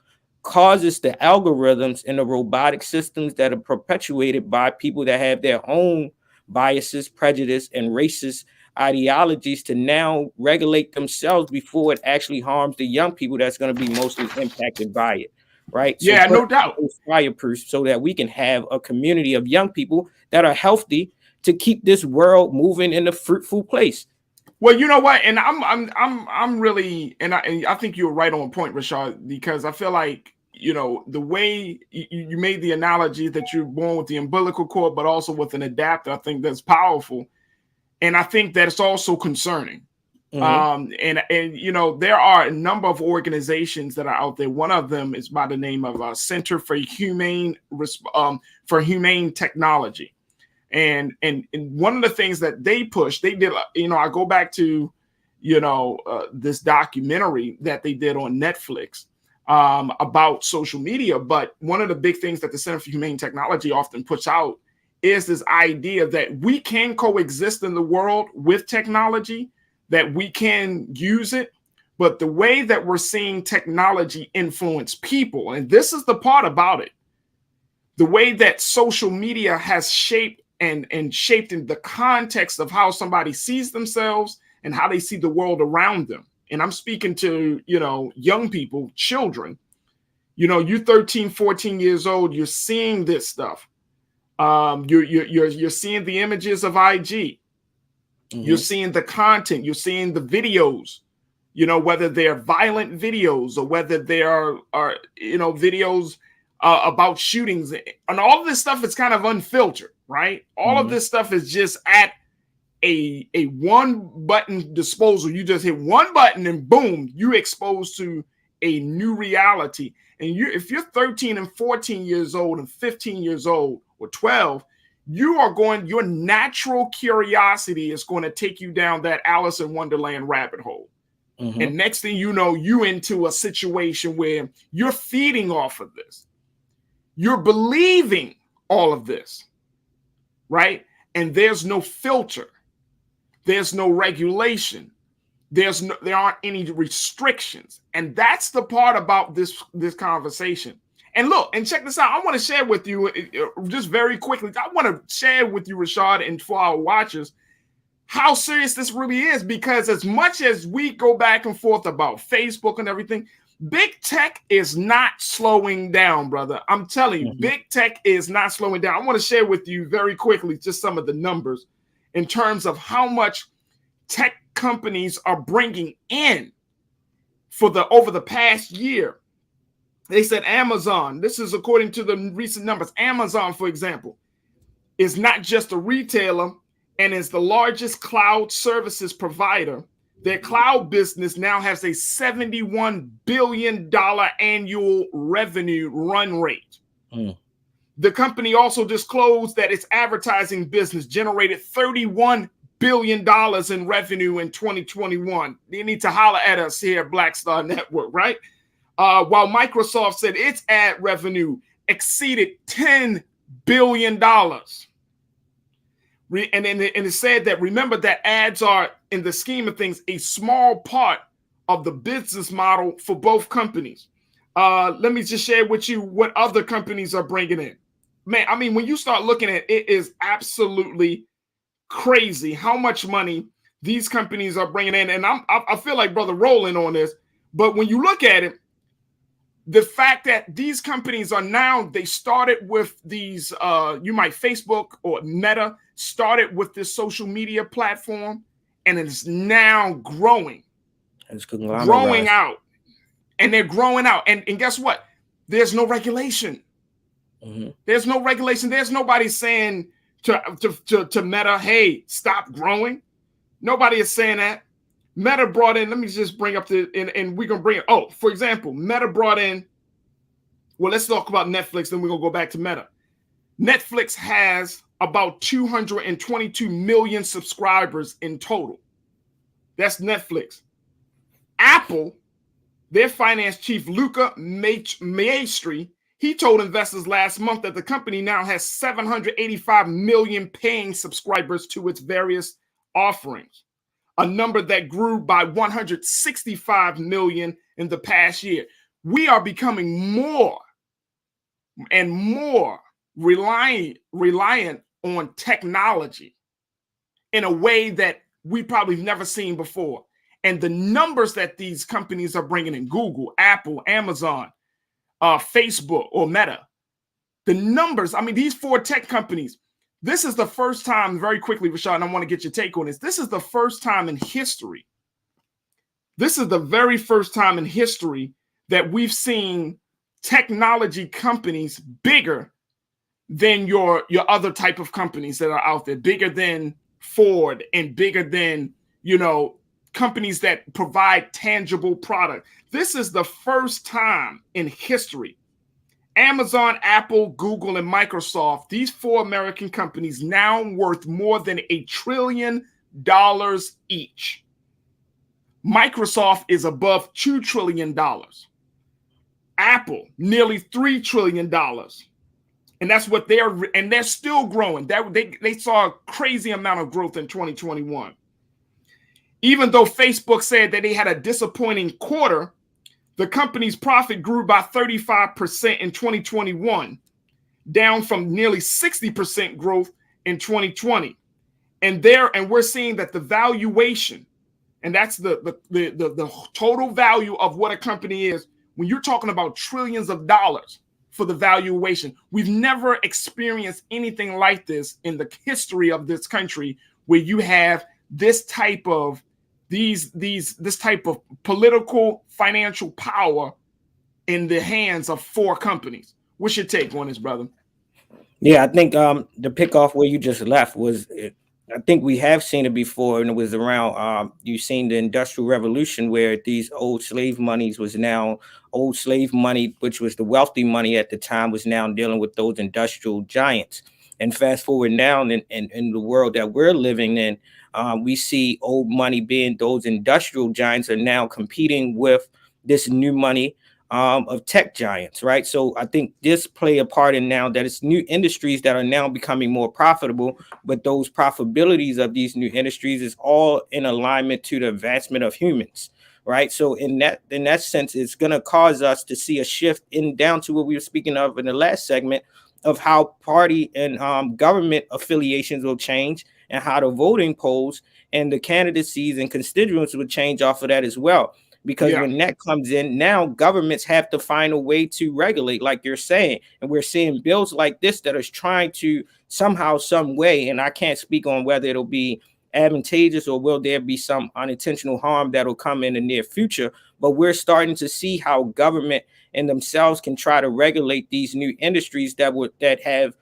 causes the algorithms and the robotic systems that are perpetuated by people that have their own biases, prejudice, and racist ideologies to now regulate themselves before it actually harms the young people that's going to be mostly impacted by it, right? Yeah, no doubt. Fireproof so that we can have a community of young people that are healthy to keep this world moving in a fruitful place. Well, you know what, and I'm really, and I think you're right on point, Rashad, because I feel like the way you made the analogy that you're born with the umbilical cord, but also with an adapter, I think that's powerful, and I think that it's also concerning. And there are a number of organizations that are out there. One of them is by the name of Center for Humane Technology. And one of the things that they pushed, they did, I go back to, this documentary that they did on Netflix about social media. But one of the big things that the Center for Humane Technology often puts out is this idea that we can coexist in the world with technology, that we can use it. But the way that we're seeing technology influence people, and this is the part about it, the way that social media has shaped and shaped in the context of how somebody sees themselves and how they see the world around them. And I'm speaking to, young people, children, you're 13, 14 years old, you're seeing this stuff. You're seeing the images of IG. You're seeing the content, you're seeing the videos, whether they're violent videos or whether they are videos about shootings, and all of this stuff is kind of unfiltered, right? All of this stuff is just at a one button disposal. You just hit one button and boom, you're exposed to a new reality. And if you're 13 and 14 years old and 15 years old or 12, your natural curiosity is going to take you down that Alice in Wonderland rabbit hole. Mm-hmm. And next thing you know, you into a situation where you're feeding off of this. You're believing all of this, right? And there's no filter. There's no regulation. There aren't any restrictions. And that's the part about this conversation. And look, and check this out. I want to share with you just very quickly. I want to share with you, Rashad, and for our watchers, how serious this really is. Because as much as we go back and forth about Facebook and everything, big tech is not slowing down, brother. I'm telling you, big tech is not slowing down. I want to share with you very quickly just some of the numbers in terms of how much tech companies are bringing in over the past year. They said Amazon, this is according to the recent numbers. Amazon, for example, is not just a retailer and is the largest cloud services provider. Their cloud business now has a $71 billion annual revenue run rate. The company also disclosed that its advertising business generated $31 billion in revenue in 2021. You need to holler at us here at Black Star Network, right? While Microsoft said its ad revenue exceeded $10 billion. And it said that, remember, that ads are, in the scheme of things, a small part of the business model for both companies. Let me just share with you what other companies are bringing in. Man, I mean, when you start looking at it, it is absolutely crazy how much money these companies are bringing in. And I feel like Brother Roland on this, but when you look at it, the fact that these companies are now, they started with these, you might Facebook or Meta started with this social media platform, and it's now growing. It's growing out. And they're growing out. And guess what? There's no regulation. There's no regulation. There's nobody saying to Meta, hey, stop growing. Nobody is saying that. Meta brought in, let me just bring up and we're going to bring it. Oh, for example, Meta brought in, well, let's talk about Netflix, then we're going to go back to Meta. Netflix has about 222 million subscribers in total. That's Netflix. Apple, their finance chief, Luca Maestri, he told investors last month that the company now has 785 million paying subscribers to its various offerings, a number that grew by 165 million in the past year. We are becoming more and more reliant on technology in a way that we probably never seen before. And the numbers that these companies are bringing in, Google, Apple, Amazon, Facebook, or Meta, the numbers, I mean, these four tech companies, this is the first time, very quickly, Rashad, and I want to get your take on this. This is the first time in history. This is the very first time in history that we've seen technology companies bigger than your other type of companies that are out there, bigger than Ford and bigger than, companies that provide tangible product. This is the first time in history. Amazon, Apple, Google, and Microsoft, these four American companies now worth more than $1 trillion each. Microsoft is above $2 trillion. Apple, nearly $3 trillion. And that's what they're still growing. They saw a crazy amount of growth in 2021. Even though Facebook said that they had a disappointing quarter, the company's profit grew by 35% in 2021, down from nearly 60% growth in 2020. And we're seeing that the valuation, and that's the total value of what a company is, when you're talking about trillions of dollars for the valuation, we've never experienced anything like this in the history of this country, where you have this type of this type of political financial power in the hands of four companies. What's your take on this, brother? Yeah, I think the pick off where you just left was, I think we have seen it before, and it was around, you've seen the Industrial Revolution, where these old slave money, which was the wealthy money at the time, was now dealing with those industrial giants. And fast forward now in the world that we're living in, we see old money being those industrial giants are now competing with this new money of tech giants, right? So I think this play a part in now that it's new industries that are now becoming more profitable, but those profitabilities of these new industries is all in alignment to the advancement of humans, right? So in that sense, it's going to cause us to see a shift in down to what we were speaking of in the last segment of how party and government affiliations will change and how the voting polls and the candidacies and constituents will change off of that as well. Because when that comes in, now governments have to find a way to regulate, like you're saying. And we're seeing bills like this that is trying to somehow, some way, and I can't speak on whether it'll be advantageous or will there be some unintentional harm that'll come in the near future. But we're starting to see how government and themselves can try to regulate these new industries that have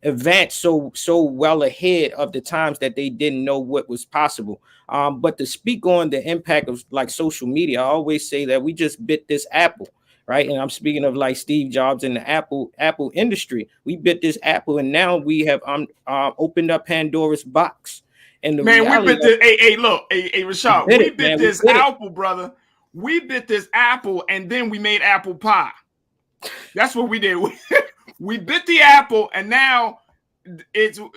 advanced so well ahead of the times that they didn't know what was possible. But to speak on the impact of like social media, I always say that we just bit this apple, right? And I'm speaking of like Steve Jobs and the Apple industry. We bit this apple, and now we have opened up Pandora's box. And we bit this. Hey, Rashad, we bit this apple, brother. We bit this apple, and then we made apple pie. That's what we did. We bit the apple, and now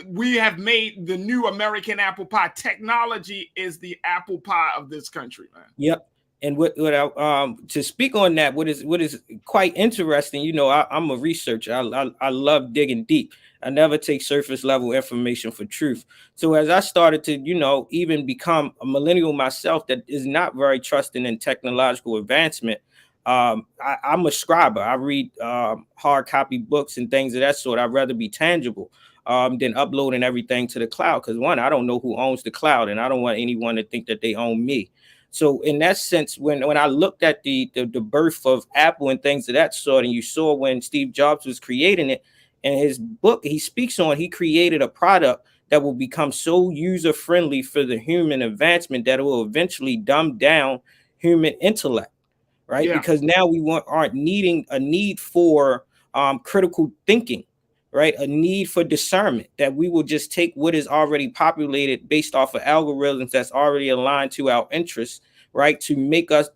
we have made the new American apple pie. Technology is the apple pie of this country, man. Yep. And what to speak on that, what is quite interesting, you know, I'm a researcher. I love digging deep. I never take surface level information for truth. So as I started to, you know, even become a millennial myself that is not very trusting in technological advancement, I'm a scriber. I read hard copy books and things of that sort. I'd rather be tangible than uploading everything to the cloud. Because one, I don't know who owns the cloud, and I don't want anyone to think that they own me. So in that sense, when I looked at the birth of Apple and things of that sort, and you saw when Steve Jobs was creating it, in his book, he speaks on, he created a product that will become so user-friendly for the human advancement that it will eventually dumb down human intellect, right? Yeah. Because now we aren't needing a need for critical thinking, right? A need for discernment, that we will just take what is already populated based off of algorithms that's already aligned to our interests, right? To make us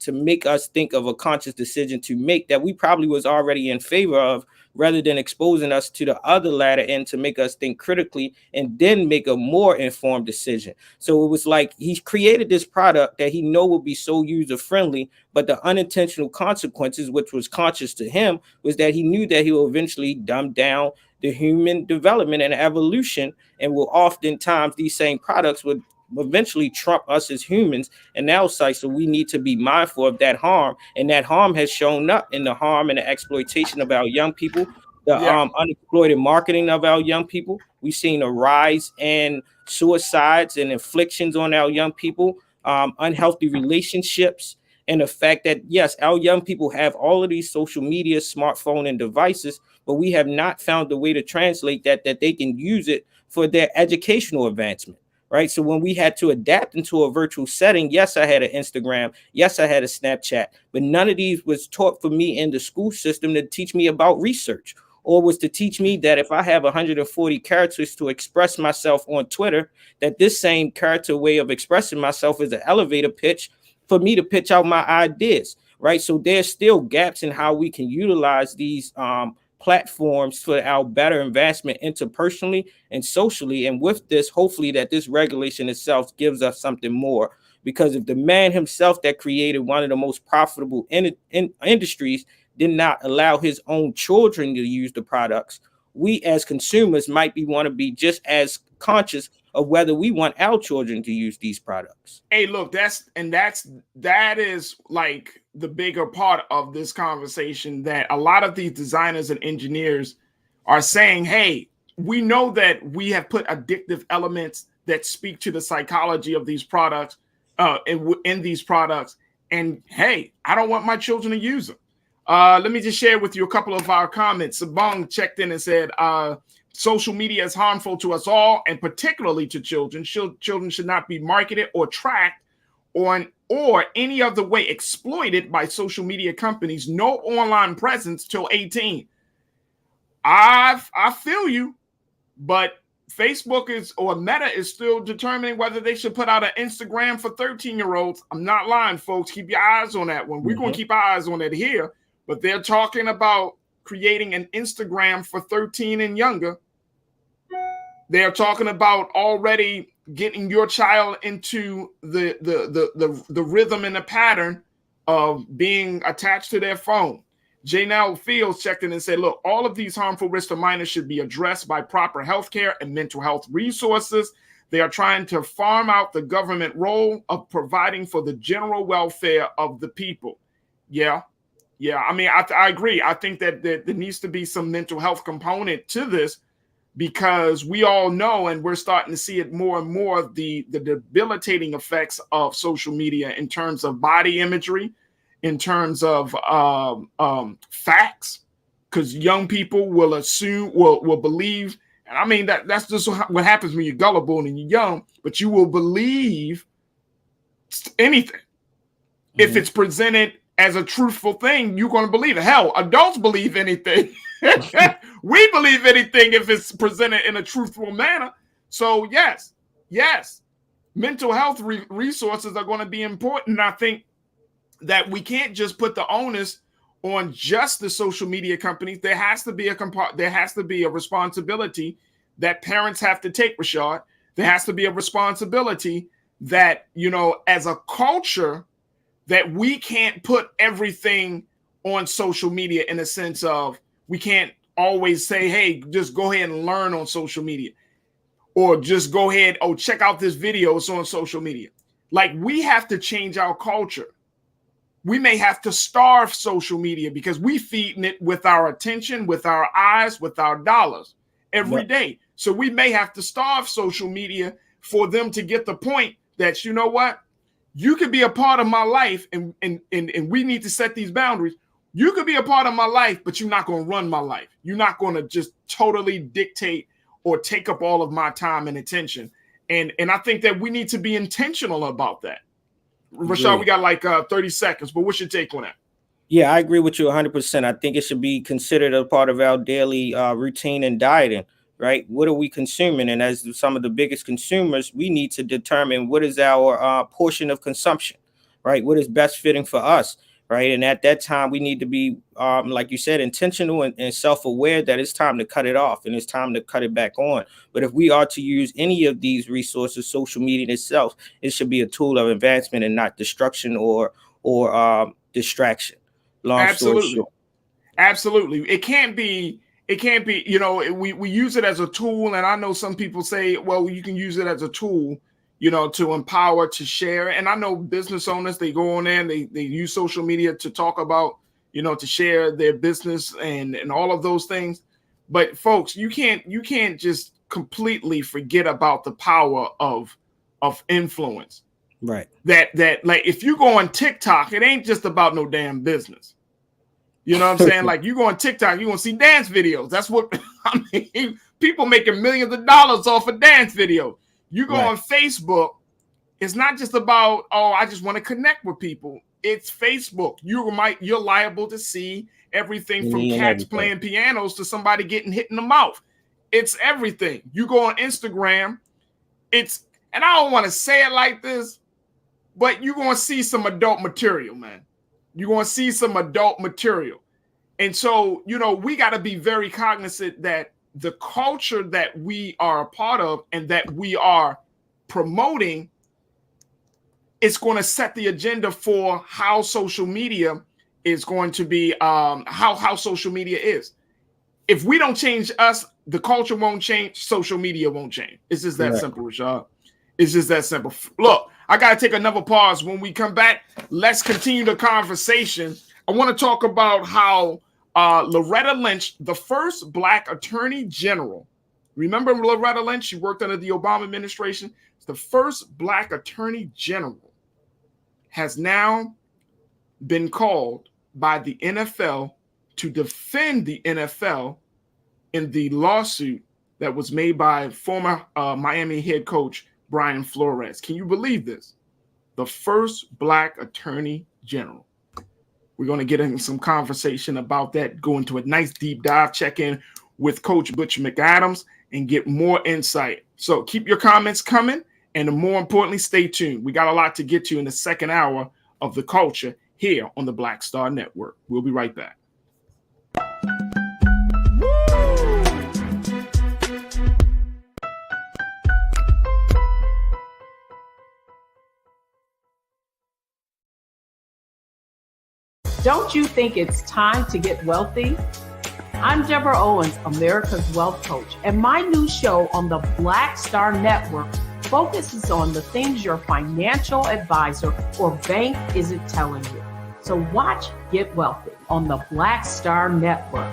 think of a conscious decision to make that we probably was already in favor of, rather than exposing us to the other ladder end to make us think critically and then make a more informed decision. So it was like he created this product that he know would be so user-friendly, but the unintentional consequences, which was conscious to him, was that he knew that he will eventually dumb down the human development and evolution, and will oftentimes these same products would eventually trump us as humans. And now it's like, so we need to be mindful of that harm, and that harm has shown up in the harm and the exploitation of our young people, the unexploited marketing of our young people. We've seen a rise in suicides and afflictions on our young people, unhealthy relationships, and the fact that, yes, our young people have all of these social media, smartphone, and devices, but we have not found a way to translate that they can use it for their educational advancement. Right. So when we had to adapt into a virtual setting, yes, I had an Instagram. Yes, I had a Snapchat, but none of these was taught for me in the school system to teach me about research, or was to teach me that if I have 140 characters to express myself on Twitter, that this same character way of expressing myself is an elevator pitch for me to pitch out my ideas. Right. So there's still gaps in how we can utilize these platforms for our better advancement interpersonally and socially. And with this, hopefully that this regulation itself gives us something more, because if the man himself that created one of the most profitable industries did not allow his own children to use the products, we as consumers might want to be just as conscious of whether we want our children to use these products. Hey, look, that is like the bigger part of this conversation, that a lot of these designers and engineers are saying, hey, we know that we have put addictive elements that speak to the psychology of these products in these products. And hey, I don't want my children to use them. Let me just share with you a couple of our comments. Sabong checked in and said, social media is harmful to us all, and particularly to children. Children should not be marketed or tracked or any other way exploited by social media companies. No online presence till 18. I feel you. But Facebook or Meta is still determining whether they should put out an Instagram for 13-year-olds. I'm not lying, folks. Keep your eyes on that one. We're going to keep our eyes on it here. But they're talking about creating an Instagram for 13 and younger. They're talking about already getting your child into the rhythm and the pattern of being attached to their phone. Janelle Fields checked in and said, look, all of these harmful risks to minors should be addressed by proper health care and mental health resources. They are trying to farm out the government role of providing for the general welfare of the people. Yeah. I mean, I agree. I think that there needs to be some mental health component to this, because we all know, and we're starting to see it more and more, the debilitating effects of social media in terms of body imagery, in terms of facts, because young people will assume, will believe, and I mean that's just what happens when you're gullible and you're young, but you will believe anything. If it's presented as a truthful thing, you're going to believe it. Hell, adults believe anything. We believe anything if it's presented in a truthful manner. So yes, mental health resources are going to be important. I think that we can't just put the onus on just the social media companies. There has to be a responsibility that parents have to take, Rashad. There has to be a responsibility that, as a culture, that we can't put everything on social media, in a sense of we can't always say, hey, just go ahead and learn on social media, or just go ahead, check out this video, it's on social media. Like, we have to change our culture. We may have to starve social media because we feeding it with our attention, with our eyes, with our dollars every day. So we may have to starve social media for them to get the point that, you know what, you could be a part of my life, and we need to set these boundaries. You could be a part of my life, but you're not going to run my life. You're not going to just totally dictate or take up all of my time and attention. And I think that we need to be intentional about that. Rashad, we got like 30 seconds, but what's your take on that? Yeah, I agree with you 100%. I think it should be considered a part of our daily routine and dieting, right? What are we consuming? And as some of the biggest consumers, we need to determine what is our portion of consumption, right? What is best fitting for us, right? And at that time, we need to be, like you said, intentional and self-aware that it's time to cut it off and it's time to cut it back on. But if we are to use any of these resources, social media itself, it should be a tool of advancement and not destruction or distraction. Long story short. Absolutely. It can't be, we use it as a tool. And I know some people say, well, you can use it as a tool, to empower, to share. And I know business owners, they go on there and they use social media to talk about, to share their business and all of those things. But folks, you can't just completely forget about the power of influence. Right. That like, if you go on TikTok, it ain't just about no damn business. You know what I'm saying? Like, you go on TikTok, you're going to see dance videos. That's what, I mean, people making millions of dollars off of dance videos. You go on Facebook, it's not just about, I just want to connect with people. It's Facebook. You're liable to see everything from cats playing pianos to somebody getting hit in the mouth. It's everything. You go on Instagram, and I don't want to say it like this, but you're going to see some adult material, man. You're going to see some adult material. And so, we got to be very cognizant that the culture that we are a part of and that we are promoting is going to set the agenda for how social media is going to be, how social media is. If we don't change us, the culture won't change, social media won't change. It's just that simple, Rashad. It's just that simple. Look, I got to take another pause. When we come back, let's continue the conversation. I want to talk about how Loretta Lynch, the first Black attorney general, remember Loretta Lynch? She worked under the Obama administration. The first Black attorney general has now been called by the NFL to defend the NFL in the lawsuit that was made by former Miami head coach Brian Flores. Can you believe this? The first Black attorney general. We're going to get into some conversation about that, go into a nice deep dive, check in with Coach Butch McAdams, and get more insight. So keep your comments coming, and more importantly, stay tuned. We got a lot to get to in the second hour of The Culture here on the Black Star Network. We'll be right back. Don't you think it's time to get wealthy? I'm Deborah Owens, America's Wealth Coach, and my new show on the Black Star Network focuses on the things your financial advisor or bank isn't telling you. So watch Get Wealthy on the Black Star Network.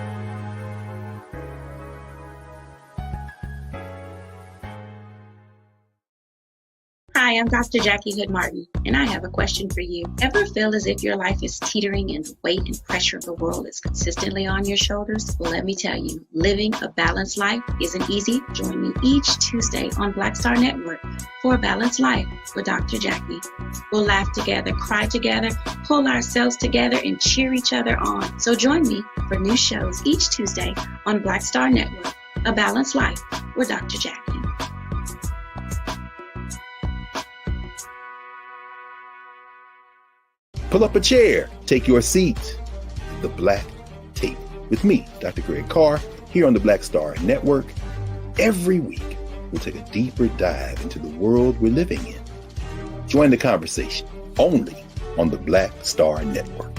Hi, I'm Dr. Jackie Hood Martin, and I have a question for you. Ever feel as if your life is teetering and the weight and pressure of the world is consistently on your shoulders? Well, let me tell you, living a balanced life isn't easy. Join me each Tuesday on Black Star Network for a Balanced Life with Dr. Jackie. We'll laugh together, cry together, pull ourselves together, and cheer each other on. So join me for new shows each Tuesday on Black Star Network, A Balanced Life with Dr. Jackie. Pull up a chair, take your seat. The Black Tape with me, Dr. Greg Carr, here on the Black Star Network. Every week, we'll take a deeper dive into the world we're living in. Join the conversation only on the Black Star Network.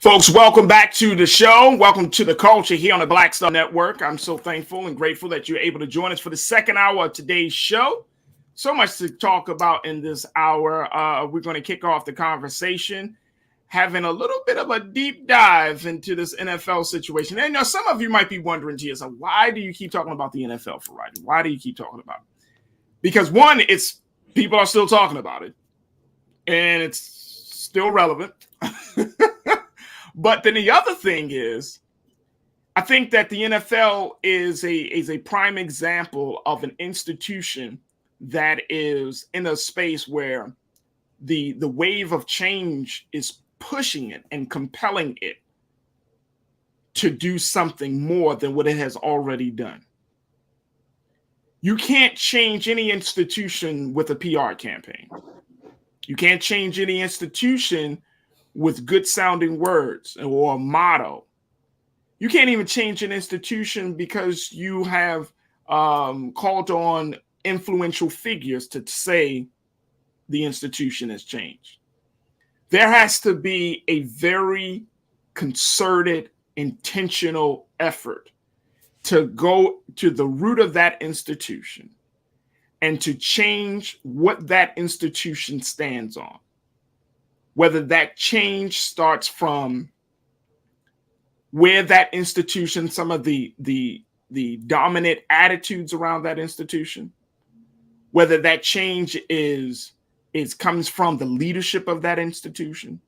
Folks, welcome back to the show. Welcome to The Culture here on the Black Star Network. I'm so thankful and grateful that you're able to join us for the second hour of today's show. So much to talk about in this hour. We're going to kick off the conversation, having a little bit of a deep dive into this NFL situation. And now some of you might be wondering to yourself, why do you keep talking about the NFL, Farajii? Why do you keep talking about it? Because one, it's people are still talking about it, and it's still relevant. But then the other thing is, I think that the NFL is a prime example of an institution that is in a space where the wave of change is pushing it and compelling it to do something more than what it has already done. You can't change any institution with a PR campaign. You can't change any institution with good sounding words or a motto. You can't even change an institution because you have called on influential figures to say the institution has changed. There has to be a very concerted, intentional effort to go to the root of that institution and to change what that institution stands on. Whether that change starts from where that institution, some of the dominant attitudes around that institution, whether that change comes from the leadership of that institution.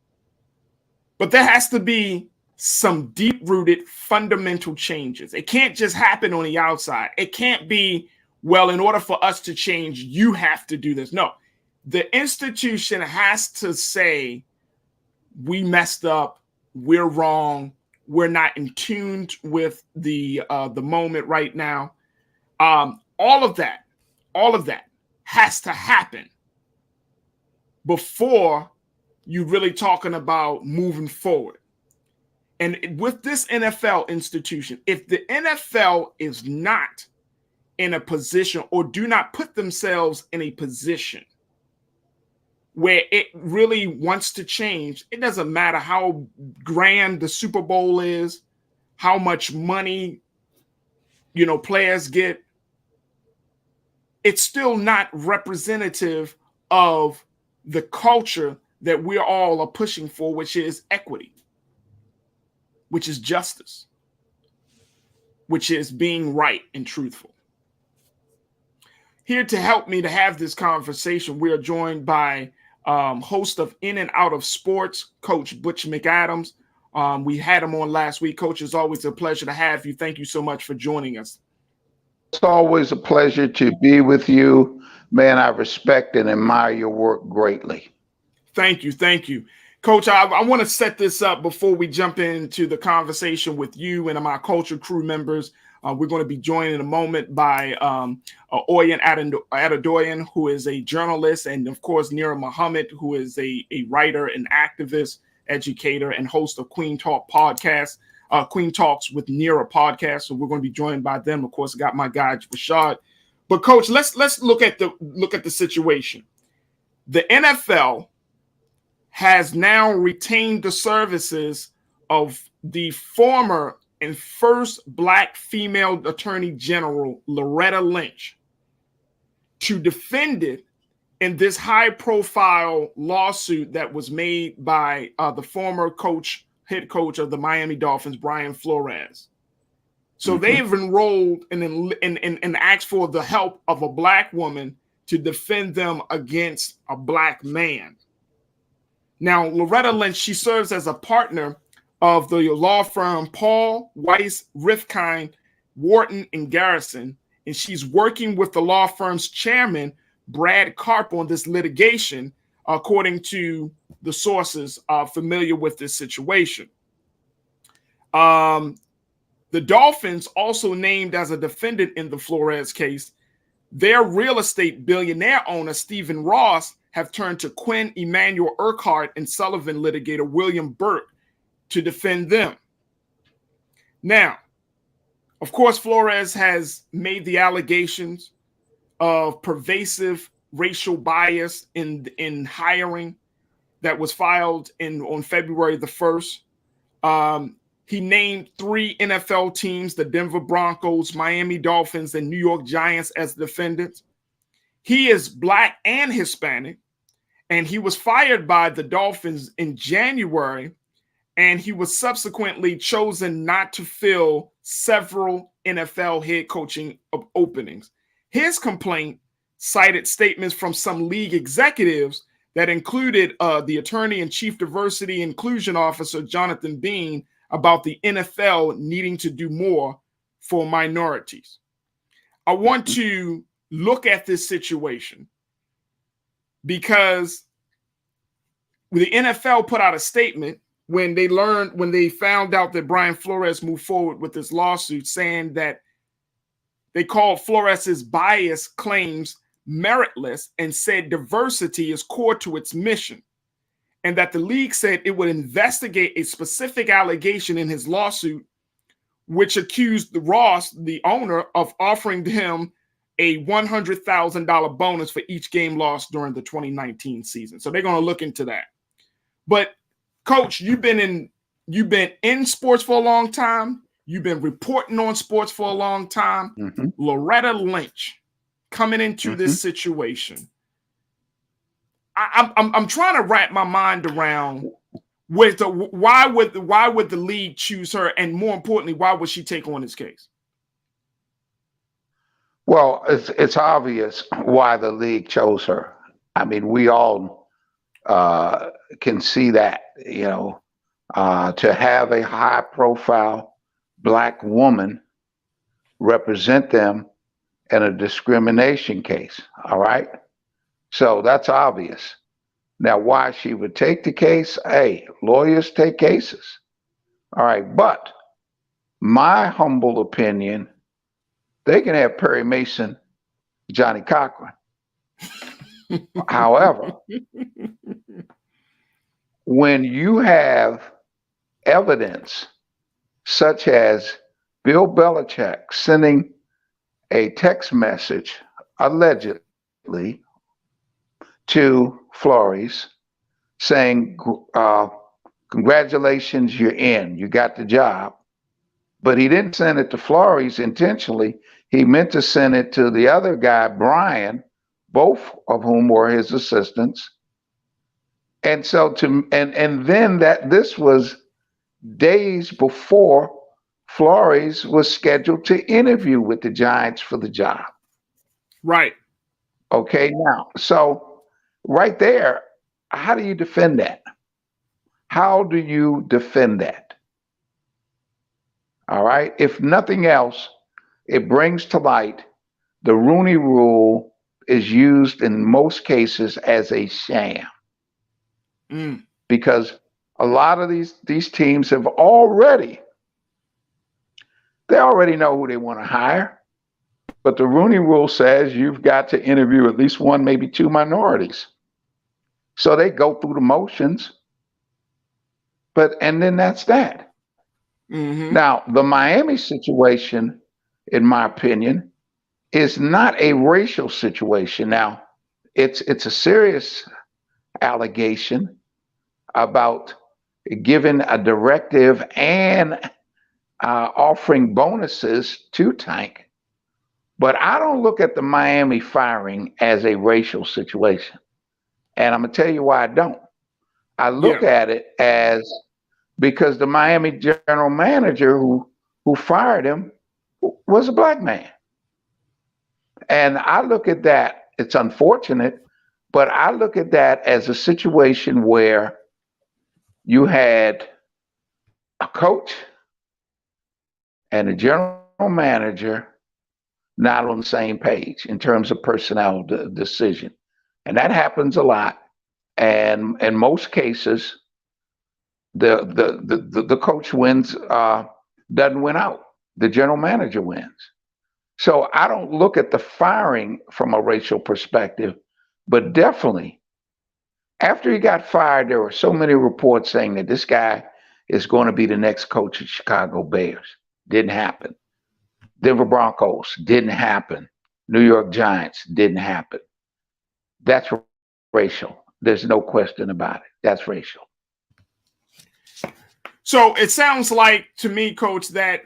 But there has to be some deep-rooted fundamental changes. It can't just happen on the outside. It can't be, well, in order for us to change, you have to do this. No, the institution has to say, we messed up, we're wrong, we're not in tune with the moment right now. All of that has to happen before you're really talking about moving forward. And with this NFL institution, if the NFL is not in a position or do not put themselves in a position where it really wants to change, it doesn't matter how grand the Super Bowl is, how much money, players get, it's still not representative of the culture that we all are pushing for, which is equity, which is justice, which is being right and truthful. Here to help me to have this conversation, we are joined by host of In and Out of Sports, Coach Butch McAdams. We had him on last week. Coach, it's always a pleasure to have you. Thank you so much for joining us. It's always a pleasure to be with you. Man, I respect and admire your work greatly. Thank you. Thank you. Coach, I want to set this up before we jump into the conversation with you and my culture crew members. We're going to be joined in a moment by Oyen Adedoyan, who is a journalist, and of course, Nira Muhammad, who is a writer and activist, educator, and host of Queen Talk podcast, Queen Talks with Nira podcast. So we're going to be joined by them. Of course, I got my guy Rashad. But Coach, let's look at the situation. The NFL has now retained the services of the former and first Black female Attorney General, Loretta Lynch, to defend it in this high-profile lawsuit that was made by the former head coach of the Miami Dolphins, Brian Flores. So they've enrolled and asked for the help of a Black woman to defend them against a Black man. Now, Loretta Lynch, she serves as a partner of the law firm Paul, Weiss, Rifkind, Wharton, and Garrison, and she's working with the law firm's chairman, Brad Karp, on this litigation, according to the sources familiar with this situation. The Dolphins, also named as a defendant in the Flores case, their real estate billionaire owner, Stephen Ross, have turned to Quinn Emanuel Urquhart and Sullivan litigator William Burke to defend them. Now, of course, Flores has made the allegations of pervasive racial bias in hiring that was filed on February the 1st. He named 3 NFL teams, the Denver Broncos, Miami Dolphins, and New York Giants, as defendants. He is Black and Hispanic, and he was fired by the Dolphins in January, and he was subsequently chosen not to fill several NFL head coaching openings. His complaint cited statements from some league executives that included the attorney and chief diversity inclusion officer, Jonathan Bean, about the NFL needing to do more for minorities. I want to look at this situation because the NFL put out a statement when they found out that Brian Flores moved forward with this lawsuit, saying that they called Flores's bias claims meritless and said diversity is core to its mission, and that the league said it would investigate a specific allegation in his lawsuit, which accused Ross, the owner, of offering him a $100,000 bonus for each game lost during the 2019 season. So they're going to look into that. But Coach, you've been in sports for a long time. You've been reporting on sports for a long time. Loretta Lynch coming into this situation. I'm trying to wrap my mind around why would the league choose her, and more importantly, why would she take on this case? Well, it's obvious why the league chose her. I mean, we all can see that, to have a high-profile black woman represent them in a discrimination case. All right. So that's obvious. Now, why she would take the case? Hey, lawyers take cases. All right. But my humble opinion, they can have Perry Mason, Johnny Cochran. However, when you have evidence such as Bill Belichick sending a text message, allegedly, to Flores saying, congratulations, you're in, you got the job. But he didn't send it to Flores intentionally. He meant to send it to the other guy, Brian, both of whom were his assistants. And so and then this was days before Flores was scheduled to interview with the Giants for the job. Right. Okay, now, so right there, how do you defend that? How do you defend that? All right. If nothing else, it brings to light the Rooney Rule is used in most cases as a sham. Because a lot of these teams have already know who they want to hire. But the Rooney Rule says you've got to interview at least one, maybe two minorities. So they go through the motions. And then that's that. Now, the Miami situation, in my opinion, is not a racial situation. Now, it's a serious allegation about giving a directive and offering bonuses to Tank. But I don't look at the Miami firing as a racial situation. And I'm going to tell you why I don't. I look at it as because the Miami general manager who fired him was a black man. And I look at that, it's unfortunate, but I look at that as a situation where you had a coach and a general manager not on the same page in terms of personnel decision. And that happens a lot. And in most cases, the coach wins, doesn't win out. The general manager wins. So I don't look at the firing from a racial perspective, but definitely after he got fired, there were so many reports saying that this guy is going to be the next coach of Chicago Bears. Didn't happen. Denver Broncos, didn't happen. New York Giants, didn't happen. That's racial. There's no question about it. That's racial. So it sounds like to me, Coach, that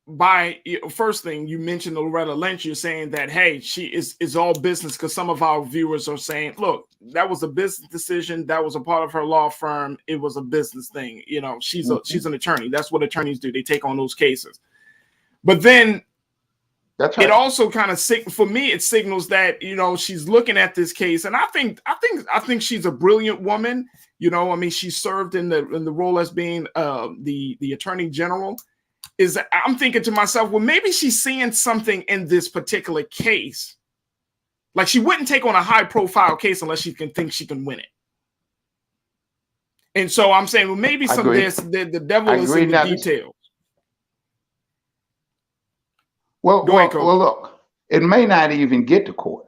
by first thing you mentioned Loretta Lynch, you're saying that, hey, she is all business, because some of our viewers are saying, look, that was a business decision. That was a part of her law firm. It was a business thing. You know, she's an attorney. That's what attorneys do. They take on those cases. But then that's right. It also kind of, for me, it signals that, you know, she's looking at this case. And I think she's a brilliant woman. You know, I mean, she served in the role as being the attorney general. I'm thinking to myself, well, maybe she's seeing something in this particular case. Like, she wouldn't take on a high profile case unless she can think she can win it. And so I'm saying, well, maybe the devil is in the details. Well, look, it may not even get to court.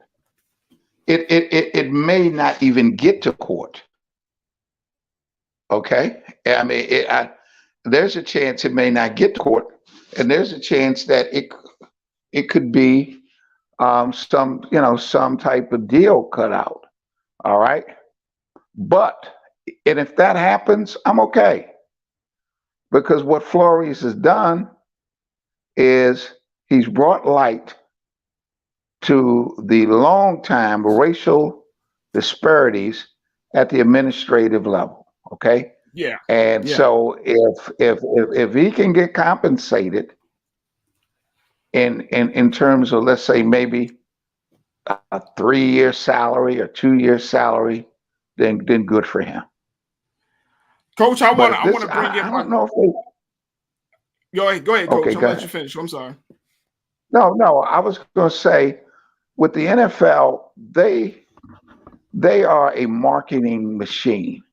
It may not even get to court. Okay, I mean, there's a chance it may not get to court, and there's a chance that it could be some type of deal cut out. All right, and if that happens, I'm okay, because what Flores has done is he's brought light to the long-time racial disparities at the administrative level. Okay. Yeah. And so if he can get compensated in terms of, let's say, maybe a 3-year salary or 2-year salary, then good for him. Coach, I want to bring in. I don't know if they. Go ahead, Coach. Okay, I'm gonna let you finish. I'm sorry. No, I was going to say, with the NFL, they are a marketing machine,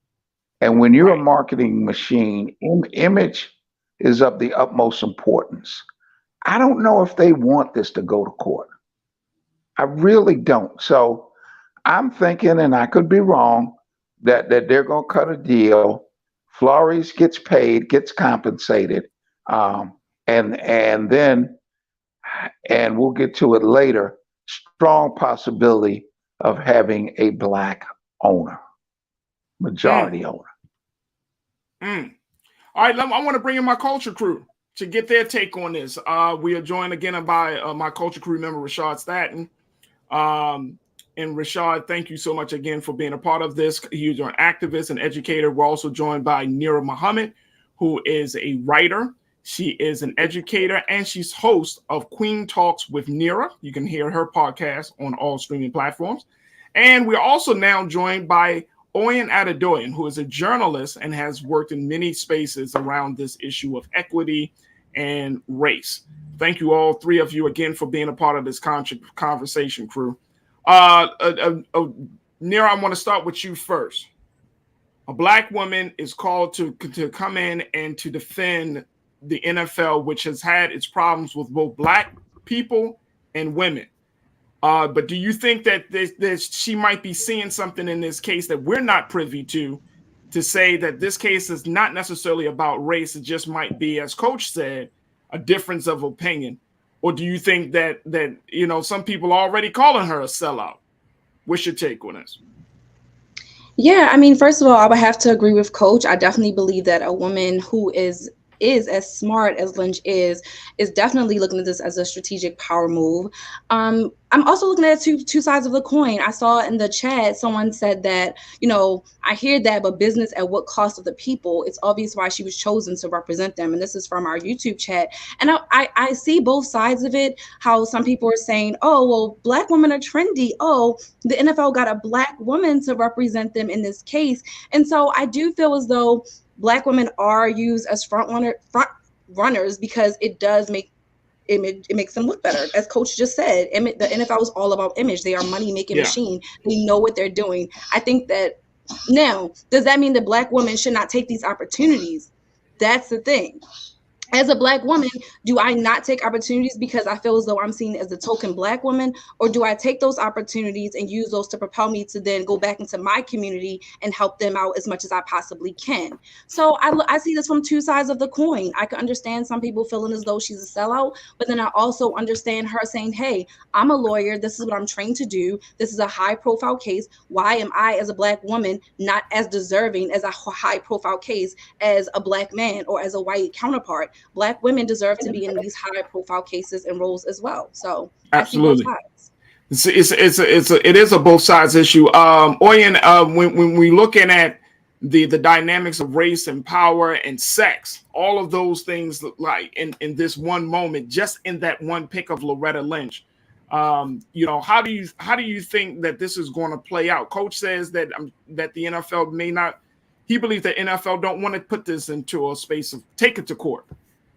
and when you're a marketing machine, image is of the utmost importance. I don't know if they want this to go to court. I really don't. So I'm thinking, and I could be wrong, that they're going to cut a deal. Flores gets paid, gets compensated, and then, and we'll get to it later, strong possibility of having a black owner, majority owner. All right, I want to bring in my culture crew to get their take on this. We are joined again by my culture crew member, Rashad Staton. And Rashad, thank you so much again for being a part of this. You're an activist and educator. We're also joined by Nira Muhammad, who is a writer. She is an educator, and she's host of Queen Talks with Nira. You can hear her podcast on all streaming platforms. And we're also now joined by Oyin Adedoyin, who is a journalist and has worked in many spaces around this issue of equity and race. Thank you, all three of you, again, for being a part of this conversation, crew. Nira, I want to start with you first. A black woman is called to come in and to defend the NFL, which has had its problems with both black people and women. But do you think that she might be seeing something in this case that we're not privy to say that this case is not necessarily about race? It just might be, as Coach said, a difference of opinion. Or do you think that some people are already calling her a sellout? What's your take on this? Yeah, I mean, first of all, I would have to agree with Coach. I definitely believe that a woman who is as smart as Lynch is definitely looking at this as a strategic power move. I'm also looking at two sides of the coin. I saw in the chat someone said that, I hear that, but business at what cost of the people? It's obvious why she was chosen to represent them. And this is from our YouTube chat. And I see both sides of it, how some people are saying, oh, well, black women are trendy. Oh, the NFL got a black woman to represent them in this case. And so I do feel as though black women are used as front runners because it does make image. It makes them look better. As Coach just said, the NFL is all about image. They are money-making machine. They know what they're doing. I think that now, does that mean that black women should not take these opportunities? That's the thing. As a black woman, do I not take opportunities because I feel as though I'm seen as a token black woman, or do I take those opportunities and use those to propel me to then go back into my community and help them out as much as I possibly can? So I see this from two sides of the coin. I can understand some people feeling as though she's a sellout, but then I also understand her saying, hey, I'm a lawyer. This is what I'm trained to do. This is a high profile case. Why am I, as a black woman, not as deserving as a high profile case as a black man or as a white counterpart? Black women deserve to be in these high profile cases and roles as well. So absolutely, it is a both sides issue. Oyin, when we looking at the dynamics of race and power and sex, all of those things like in this one moment, just in that one pick of Loretta Lynch, how do you think that this is going to play out? Coach says that that the NFL may not. He believes that NFL don't want to put this into a space of take it to court.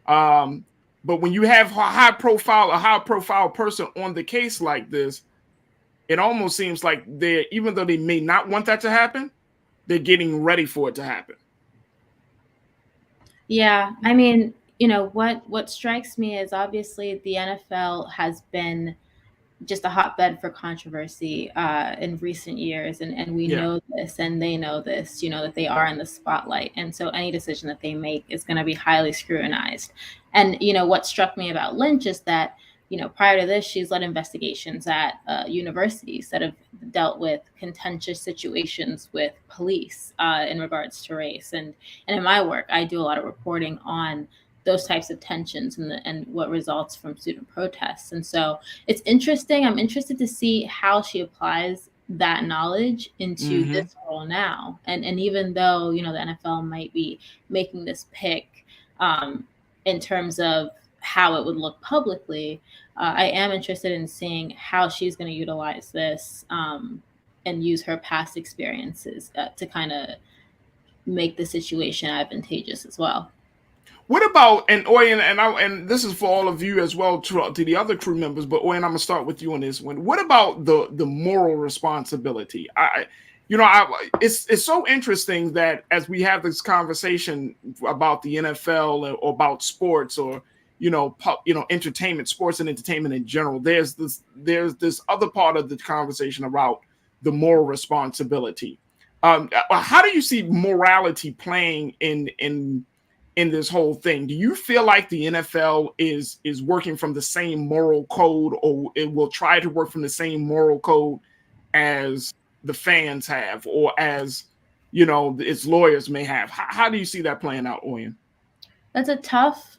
But when you have a high profile person on the case like this, it almost seems like even though they may not want that to happen, they're getting ready for it to happen. Yeah, I mean, what strikes me is obviously the NFL has been just a hotbed for controversy in recent years, and we know this, and they know this, that they are in the spotlight, and so any decision that they make is going to be highly scrutinized. And what struck me about Lynch is that prior to this, she's led investigations at universities that have dealt with contentious situations with police in regards to race, and in my work, I do a lot of reporting on those types of tensions and what results from student protests. And so it's interesting. I'm interested to see how she applies that knowledge into this role now. And even though, the NFL might be making this pick in terms of how it would look publicly, I am interested in seeing how she's going to utilize this and use her past experiences to kind of make the situation advantageous as well. What about, and Oyen, and this is for all of you as well, to the other crew members, but Oyen, I'm gonna start with you on this one. What about the moral responsibility? It's so interesting that as we have this conversation about the NFL or about sports or entertainment, sports and entertainment in general, there's this other part of the conversation about the moral responsibility. How do you see morality playing in this whole thing? Do you feel like the NFL is working from the same moral code, or it will try to work from the same moral code as the fans have, or as its lawyers may have? How do you see that playing out, Oyen? That's a tough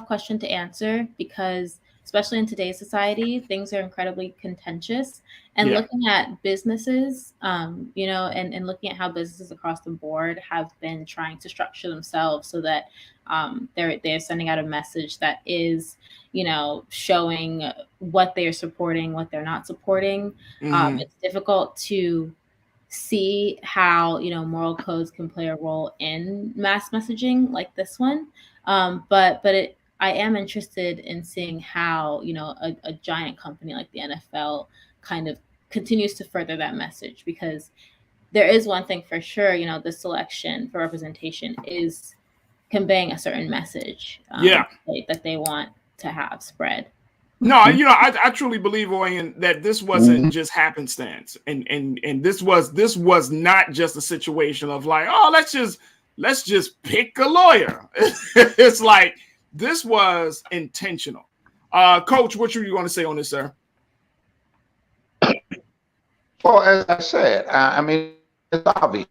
question to answer, because especially in today's society, things are incredibly contentious. And looking at businesses, and looking at how businesses across the board have been trying to structure themselves so that they're sending out a message that is, showing what they are supporting, what they're not supporting. It's difficult to see how moral codes can play a role in mass messaging like this one. I am interested in seeing how a giant company like the NFL kind of continues to further that message, because there is one thing for sure, the selection for representation is conveying a certain message that they want to have spread. No, I truly believe, Oyen, that this wasn't just happenstance, and this was not just a situation of like, oh, let's just pick a lawyer. It's like, this was intentional. Coach, what are you going to say on this, sir? Well, as I said, I mean, it's obvious.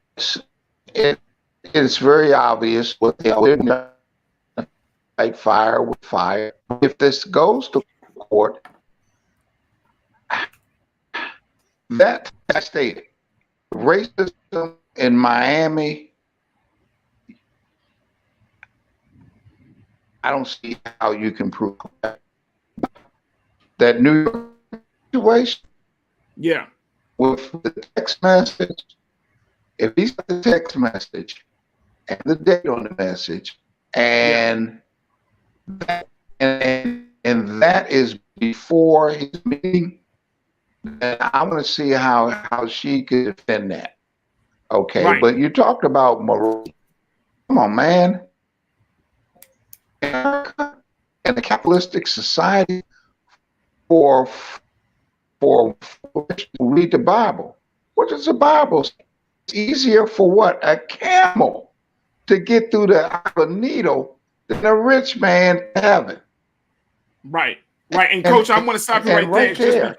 It's very obvious what they are. Fight fire with fire. If this goes to court, that I stated, racism in Miami, I don't see how you can prove that New York situation. Yeah. With the text message, if he's got the text message and the date on the message, and that is before his meeting, then I want to see how she could defend that. Okay, right. But you talked about morality. Come on, man. In a capitalistic society, for read the Bible. What does the Bible say? It's easier for what? A camel to get through the eye of a needle than a rich man to heaven. Right. And Coach, I want to stop you right there.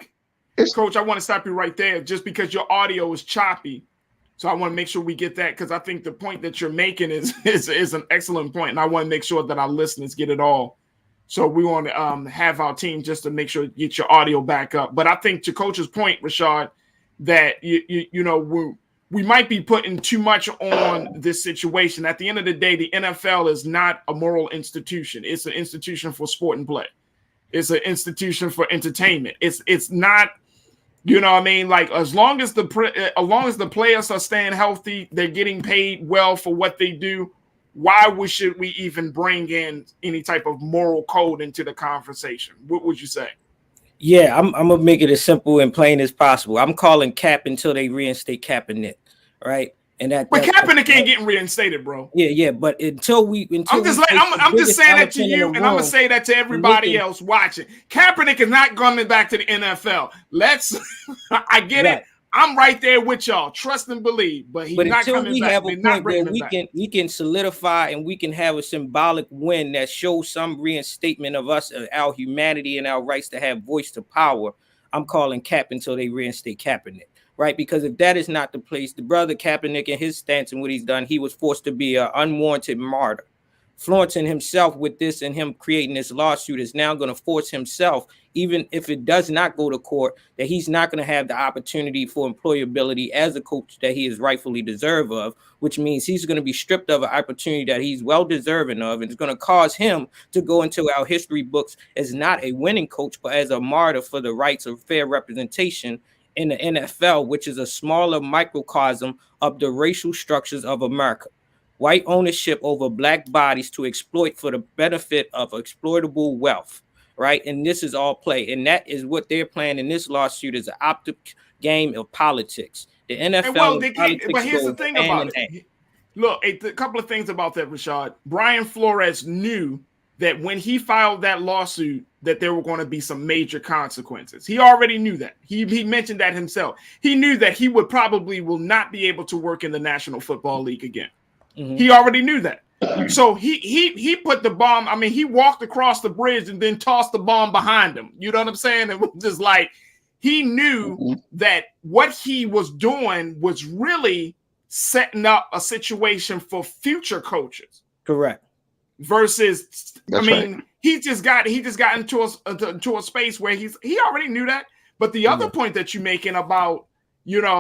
Coach, I want to stop you right there just because your audio is choppy. So I want to make sure we get that, because I think the point that you're making is an excellent point, and I want to make sure that our listeners get it all. So we want to have our team just to make sure get your audio back up. But I think to Coach's point, Rashad, that we might be putting too much on this situation. At the end of the day, the NFL is not a moral institution. It's an institution for sport and play. It's an institution for entertainment. It's not, like as long as the players are staying healthy, they're getting paid well for what they do. Why should we even bring in any type of moral code into the conversation? What would you say? Yeah, I'm gonna make it as simple and plain as possible. I'm calling cap until they reinstate Kaepernick, right? But Kaepernick ain't getting reinstated, bro. Yeah. But I'm just saying that to you, and I'm gonna say that to everybody else watching. Kaepernick is not coming back to the NFL. I get it. I'm right there with y'all. Trust and believe, but he's not coming back. But until we have a point where we can solidify and we can have a symbolic win that shows some reinstatement of us, our humanity and our rights to have voice to power, I'm calling cap until they reinstate Kaepernick, right? Because if that is not the place, the brother Kaepernick and his stance and what he's done, he was forced to be an unwarranted martyr. Flaunting himself with this and him creating this lawsuit is now going to force himself, even if it does not go to court, that he's not going to have the opportunity for employability as a coach that he is rightfully deserved of, which means he's going to be stripped of an opportunity that he's well deserving of. And it's going to cause him to go into our history books as not a winning coach, but as a martyr for the rights of fair representation in the NFL, which is a smaller microcosm of the racial structures of America. White ownership over black bodies to exploit for the benefit of exploitable wealth, right? And this is all play. And that is what they're playing in this lawsuit, is an optic game of politics. The NFL and politics, but here's the thing about it. Look, a couple of things about that, Rashad. Brian Flores knew that when he filed that lawsuit, that there were going to be some major consequences. He already knew that. He mentioned that himself. He knew that he will not be able to work in the National Football League again. Mm-hmm. He already knew that. So he put the bomb. I mean, he walked across the bridge and then tossed the bomb behind him. You know what I'm saying? It was just like he knew that what he was doing was really setting up a situation for future coaches. Correct. Versus, That's right. he just got into a space where he already knew that. But the other point that you're making about just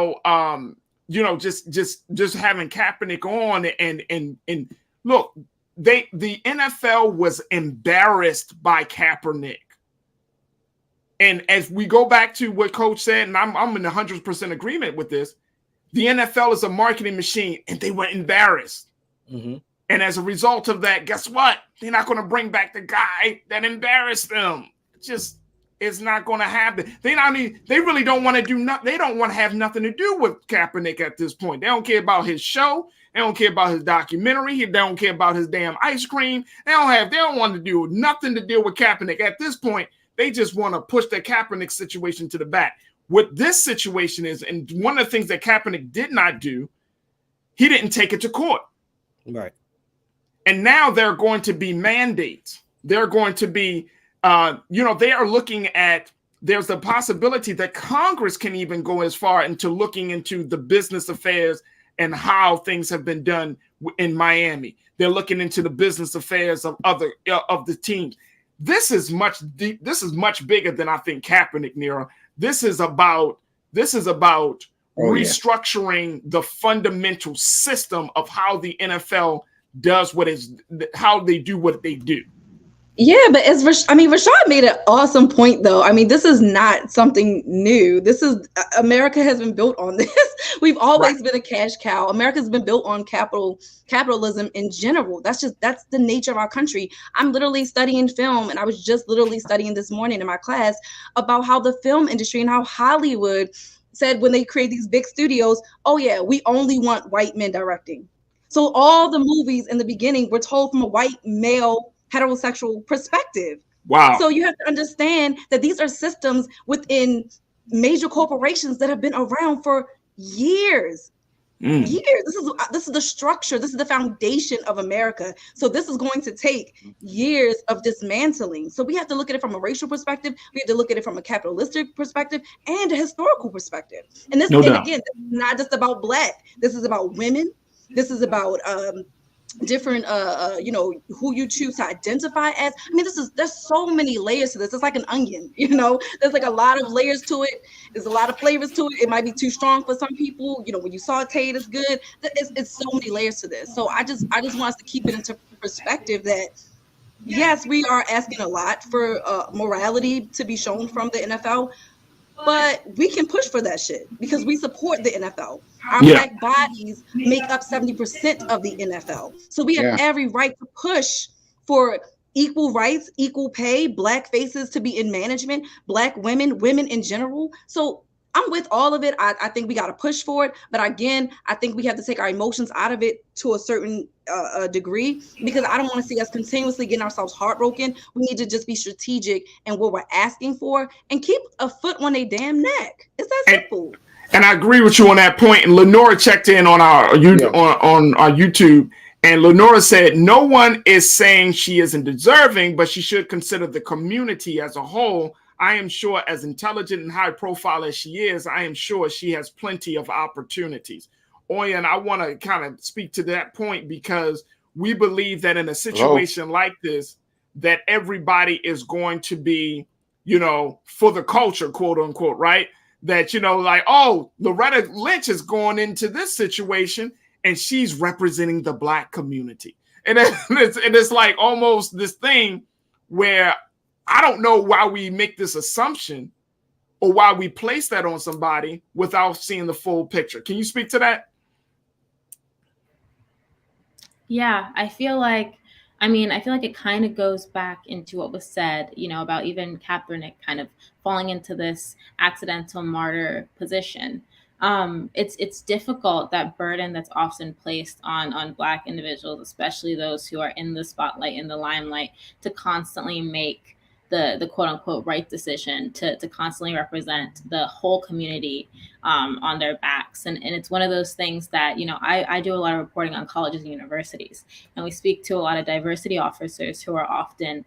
having Kaepernick on and look, the NFL was embarrassed by Kaepernick. And as we go back to what Coach said, and I'm in 100% agreement with this, the NFL is a marketing machine, and they were embarrassed. Mm-hmm. And as a result of that, guess what? They're not going to bring back the guy that embarrassed them. It's not going to happen. They really don't want to do nothing. They don't want to have nothing to do with Kaepernick at this point. They don't care about his show. They don't care about his documentary. They don't care about his damn ice cream. They don't want to do nothing to deal with Kaepernick at this point. They just want to push the Kaepernick situation to the back. What this situation is, and one of the things that Kaepernick did not do, he didn't take it to court. Right. And now there are going to be mandates. They're going to be, they are looking at, there's the possibility that Congress can even go as far into looking into the business affairs and how things have been done in Miami. They're looking into the business affairs of of the teams. This is much bigger than I think Kaepernick, Nero. This is about restructuring the fundamental system of how the NFL does how they do what they do. Yeah, but Rashad made an awesome point, though. I mean, this is not something new. America has been built on this. We've always been a cash cow. America's been built on capitalism in general. That's the nature of our country. I'm literally studying film, and I was just literally studying this morning in my class about how the film industry and how Hollywood said when they create these big studios, oh yeah, we only want white men directing. So all the movies in the beginning were told from a white male heterosexual perspective. Wow. So you have to understand that these are systems within major corporations that have been around for years. Years. This is the structure. This is the foundation of America. So this is going to take years of dismantling. So we have to look at it from a racial perspective. We have to look at it from a capitalistic perspective and a historical perspective. And this, again, this is not just about Black. This is about women. This is about different who you choose to identify as. I mean, there's so many layers to this. It's like an onion, there's like a lot of layers to it. There's a lot of flavors to it. It might be too strong for some people. When you saute it, it's good. It's so many layers to this. So I just want us to keep it into perspective that yes, we are asking a lot for morality to be shown from the NFL, but we can push for that shit because we support the NFL. Our Black bodies make up 70% of the NFL. So we have every right to push for equal rights, equal pay, Black faces to be in management, Black women in general. So I'm with all of it. I think we got to push for it. But again, I think we have to take our emotions out of it to a certain degree, because I don't want to see us continuously getting ourselves heartbroken. We need to just be strategic in what we're asking for and keep a foot on their damn neck. It's that simple. And I agree with you on that point. And Lenora checked in on our YouTube, and Lenora said, no one is saying she isn't deserving, but she should consider the community as a whole. I am sure, as intelligent and high profile as she is, I am sure she has plenty of opportunities. Oyen, I want to kind of speak to that point because we believe that in a situation like this, that everybody is going to be, for the culture, quote unquote, right? That, Loretta Lynch is going into this situation and she's representing the Black community. And it's like almost this thing where I don't know why we make this assumption or why we place that on somebody without seeing the full picture. Can you speak to that? Yeah, I feel like it kind of goes back into what was said, about even Kaepernick kind of falling into this accidental martyr position. It's difficult, that burden that's often placed on Black individuals, especially those who are in the spotlight, in the limelight, to constantly make the quote unquote right decision, to constantly represent the whole community on their backs. And it's one of those things that, I do a lot of reporting on colleges and universities, and we speak to a lot of diversity officers who are often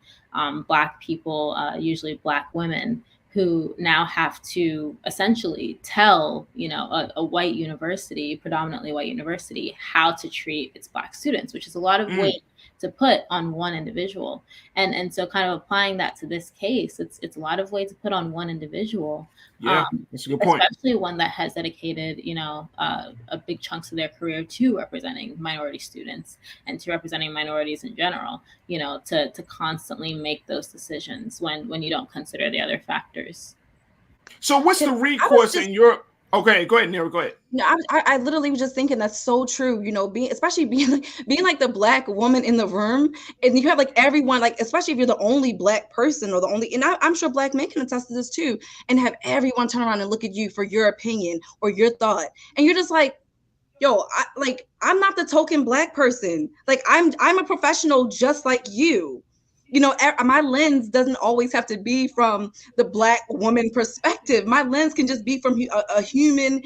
Black people, usually Black women, who now have to essentially tell, a white university, predominantly white university, how to treat its Black students, which is a lot of weight to put on one individual. And so kind of applying that to this case, it's a lot of weight to put on one individual. Yeah, that's a good point. Especially one that has dedicated, a big chunks of their career to representing minority students and to representing minorities in general, to constantly make those decisions when you don't consider the other factors. So what's the recourse in your... Okay, go ahead, Nero. Go ahead. No, I literally was just thinking that's so true. Being like the Black woman in the room, and you have like everyone, like, especially if you're the only Black person or the only, and I'm sure Black men can attest to this too, and have everyone turn around and look at you for your opinion or your thought, and you're just like, yo, I'm not the token Black person. Like I'm a professional just like you. My lens doesn't always have to be from the Black woman perspective. My lens can just be from a human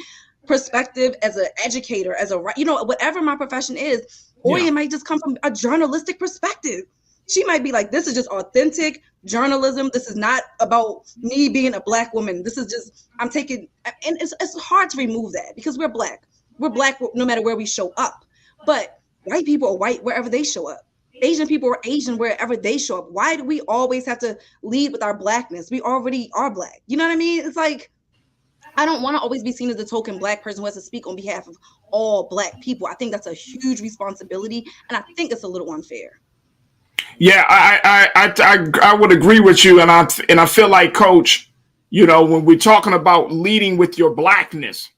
perspective, as an educator, as whatever my profession is, or it might just come from a journalistic perspective. She might be like, this is just authentic journalism. This is not about me being a Black woman. This is just, I'm taking, and it's hard to remove that because we're Black. We're Black no matter where we show up. But white people are white wherever they show up. Asian people are Asian wherever they show up. Why do we always have to lead with our Blackness? We already are Black. You know what I mean? It's like, I don't want to always be seen as the token Black person who has to speak on behalf of all Black people. I think that's a huge responsibility, and I think it's a little unfair. Yeah, I would agree with you, and I feel like, Coach, when we're talking about leading with your Blackness,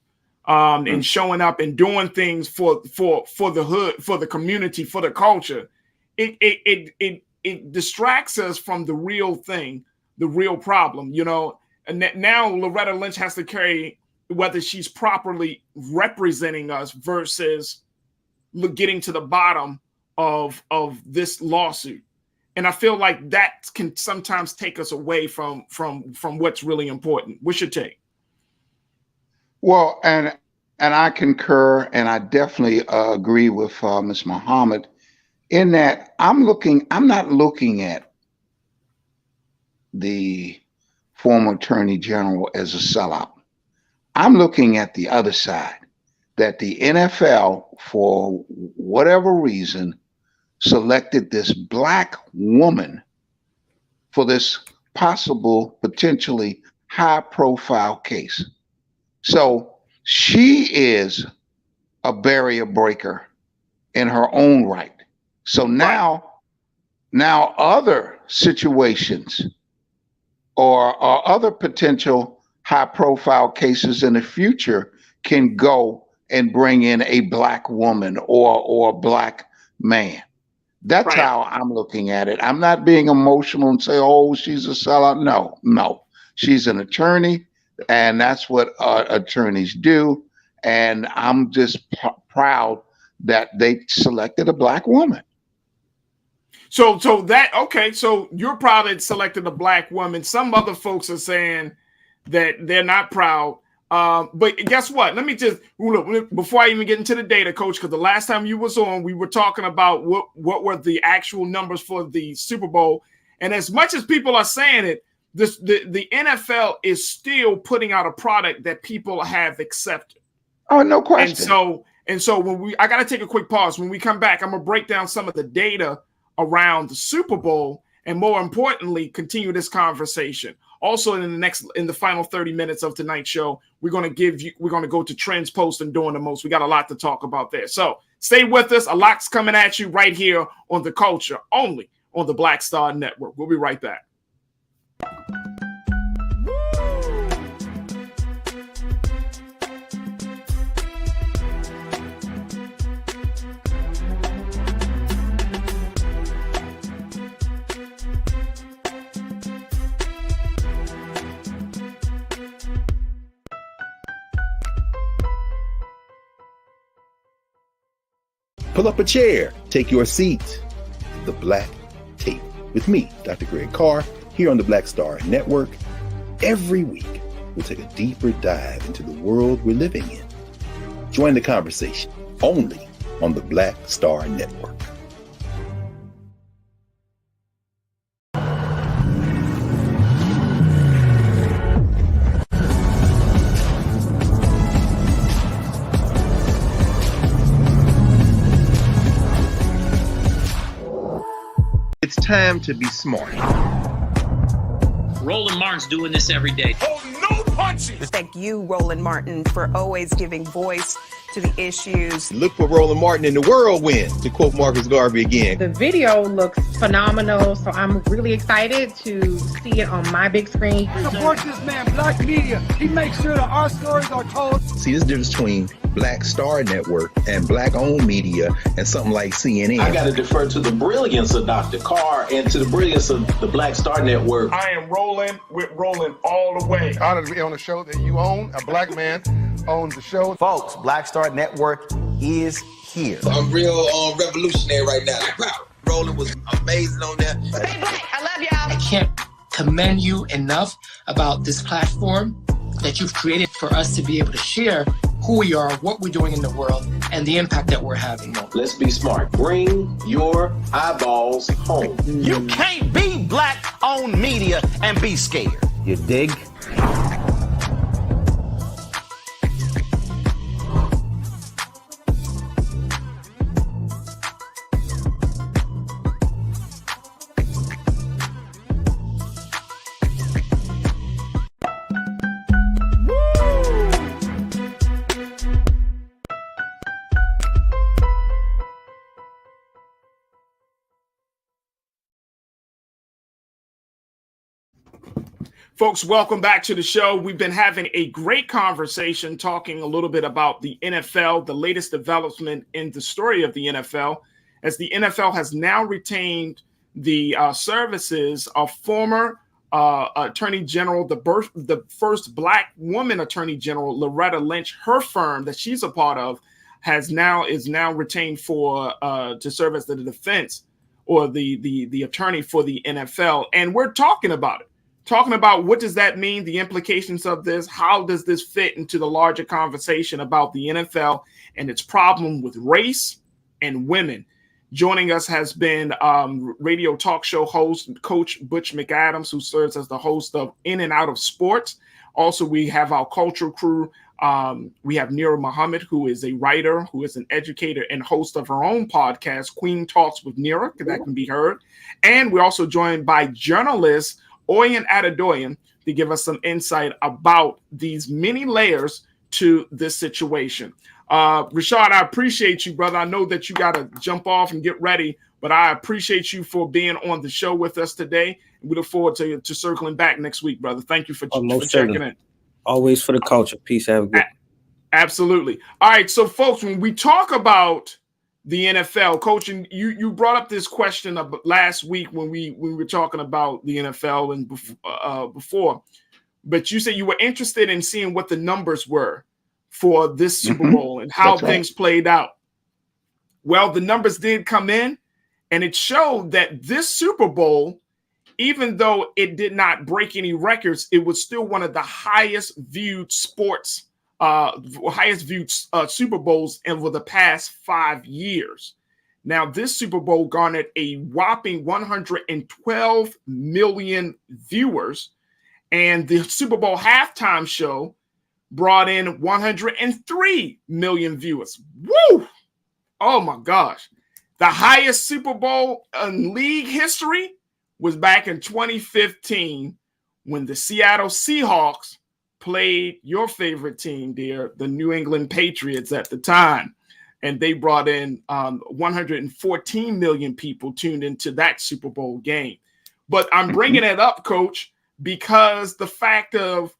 and showing up and doing things for the hood, for the community, for the culture, it distracts us from the real thing, the real problem, And now Loretta Lynch has to carry whether she's properly representing us versus getting to the bottom of this lawsuit. And I feel like that can sometimes take us away from what's really important. What's your take? Well, and I concur, and I definitely agree with Ms. Muhammad in that I'm not looking at the former Attorney General as a sellout. I'm looking at the other side, that the NFL, for whatever reason, selected this Black woman for this possible, potentially high-profile case. So she is a barrier breaker in her own right. So now other situations or other potential high-profile cases in the future can go and bring in a Black woman or a Black man. That's how I'm looking at it. I'm not being emotional and say, oh, she's a sellout. No. She's an attorney, and that's what attorneys do. And I'm just proud that they selected a Black woman. So you're proud that selected a Black woman. Some other folks are saying that they're not proud. But guess what? Let me just look before I even get into the data, Coach, because the last time you was on, we were talking about what were the actual numbers for the Super Bowl. And as much as people are saying it, the NFL is still putting out a product that people have accepted. Oh, no question. And so I got to take a quick pause. When we come back, I'm gonna break down some of the data around the Super Bowl, and more importantly, continue this conversation. Also, in the final 30 minutes of tonight's show, we're going to go to trends, post, and doing the most. We got a lot to talk about there. So stay with us. A lot's coming at you right here on The Culture, only on the Black Star Network. We'll be right back. Pull up a chair, take your seat. The Black Tape with me, Dr. Greg Carr, here on the Black Star Network. Every week, we'll take a deeper dive into the world we're living in. Join the conversation only on the Black Star Network. It's time to be smart. Roland Martin's doing this every day. Oh, no punches! Thank you, Roland Martin, for always giving voice to the issues. Look for Roland Martin in the whirlwind, to quote Marcus Garvey again. The video looks phenomenal, so I'm really excited to see it on my big screen. Support this man, Black Media. He makes sure that our stories are told. See, there's a difference between Black Star Network and Black-owned media and something like CNN. I got to defer to the brilliance of Dr. Carr and to the brilliance of the Black Star Network. I am Roland with Roland all the way. Honored to be on a show that you own. A black man owns the show. Folks, Black Star Network is here. I'm real revolutionary right now. Roland was amazing on that. Stay black. I love y'all. I can't commend you enough about this platform that you've created for us to be able to share who we are, what we're doing in the world, and the impact that we're having. Let's be smart. Bring your eyeballs home. You can't be Black-owned media and be scared. You dig? Folks, welcome back to the show. We've been having a great conversation talking a little bit about the NFL, the latest development in the story of the NFL, as the NFL has now retained the services of former Attorney General, the first Black woman Attorney General, Loretta Lynch. Her firm that she's a part of is now retained for to serve as the defense or the attorney for the NFL. And we're talking about it. Talking about what does that mean, the implications of this, how does this fit into the larger conversation about the NFL and its problem with race and women. Joining us has been radio talk show host, Coach Butch McAdams, who serves as the host of In and Out of Sports. Also, we have our cultural crew. We have Nira Muhammad, who is a writer, who is an educator and host of her own podcast, Queen Talks with Nira, that can be heard. And we're also joined by journalist Oyen Adedoyin to give us some insight about these many layers to this situation. Rashad, I appreciate you, brother. I know that you got to jump off and get ready, but I appreciate you for being on the show with us today. We look forward to circling back next week, brother. Thank you for checking in. Always for the culture. Peace. Have a good. Absolutely. All right. So, folks, when we talk about the NFL, Coach, and you brought up this question last week when we were talking about the NFL and before, but you said you were interested in seeing what the numbers were for this Super Bowl and how things played out. Well, the numbers did come in, and it showed that this Super Bowl, even though it did not break any records, it was still one of the highest viewed Super Bowls over the past 5 years. Now, this Super Bowl garnered a whopping 112 million viewers, and the Super Bowl halftime show brought in 103 million viewers. Woo! Oh my gosh. The highest Super Bowl in league history was back in 2015 when the Seattle Seahawks played your favorite team, dear, the New England Patriots at the time. And they brought in 114 million people tuned into that Super Bowl game. But I'm bringing it up, Coach, because the fact of,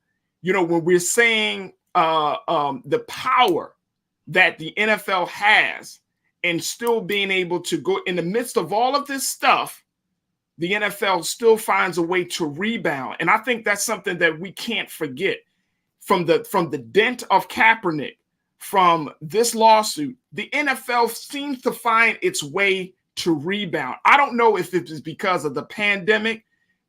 when we're saying the power that the NFL has and still being able to go in the midst of all of this stuff, the NFL still finds a way to rebound. And I think that's something that we can't forget. From the dent of Kaepernick, from this lawsuit, the NFL seems to find its way to rebound. I don't know if it is because of the pandemic,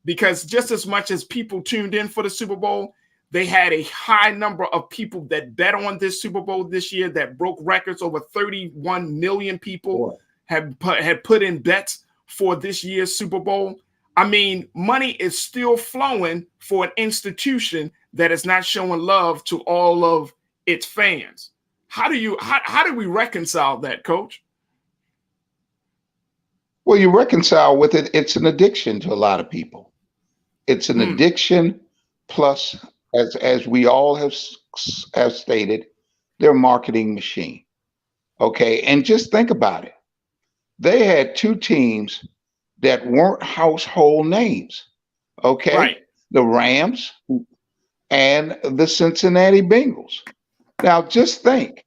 because just as much as people tuned in for the Super Bowl, they had a high number of people that bet on this Super Bowl this year that broke records. Over 31 million people had put in bets for this year's Super Bowl. I mean, money is still flowing for an institution that is not showing love to all of its fans. How do we reconcile that, Coach? Well, you reconcile with it. It's an addiction to a lot of people. It's an addiction, plus, as we all have stated, their marketing machine. Okay, and just think about it. They had two teams that weren't household names. Okay, right. The Rams and the Cincinnati Bengals. Now, just think,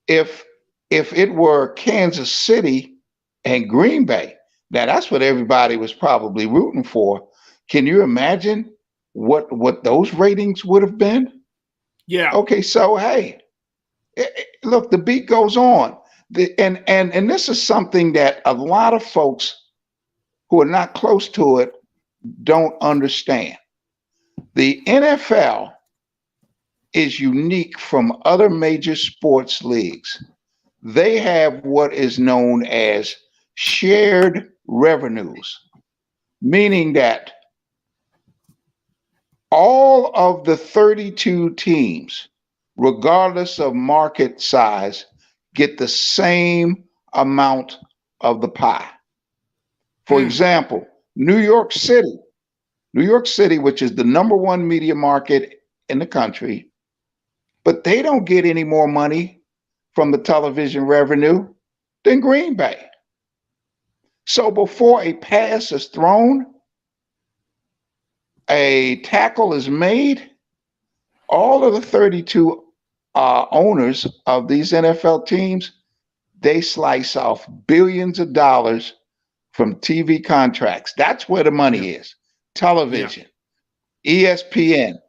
if it were Kansas City and Green Bay, now that's what everybody was probably rooting for. Can you imagine what those ratings would have been? Yeah. Okay, so hey, look, the beat goes on. And this is something that a lot of folks who are not close to it don't understand. The NFL is unique from other major sports leagues. They have what is known as shared revenues, meaning that all of the 32 teams, regardless of market size, get the same amount of the pie. For example, New York City, which is the #1 media market in the country, but they don't get any more money from the television revenue than Green Bay. So before a pass is thrown, a tackle is made, all of the 32 owners of these NFL teams, they slice off billions of dollars from TV contracts. That's where the money is. Television, ESPN,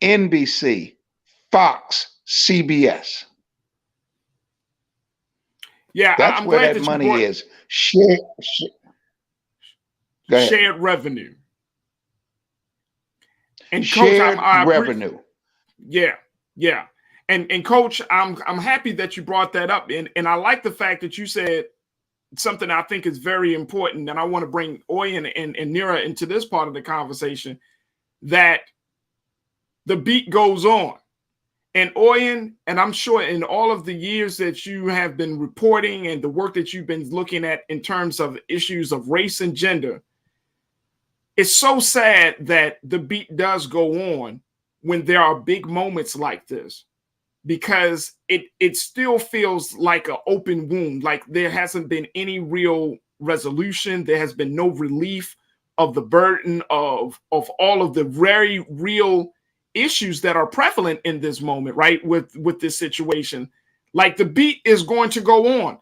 NBC, Fox, CBS. Yeah, that's where that money is. Shared revenue. And shared Coach, revenue. Yeah. And Coach, I'm happy that you brought that up. And I like the fact that you said something I think is very important, and I want to bring Oyen and Nira into this part of the conversation, that the beat goes on. And Oyen, and I'm sure in all of the years that you have been reporting and the work that you've been looking at in terms of issues of race and gender, it's so sad that the beat does go on when there are big moments like this, because it still feels like an open wound, like there hasn't been any real resolution. There has been no relief of the burden of all of the very real issues that are prevalent in this moment, right? With this situation, like the beat is going to go on.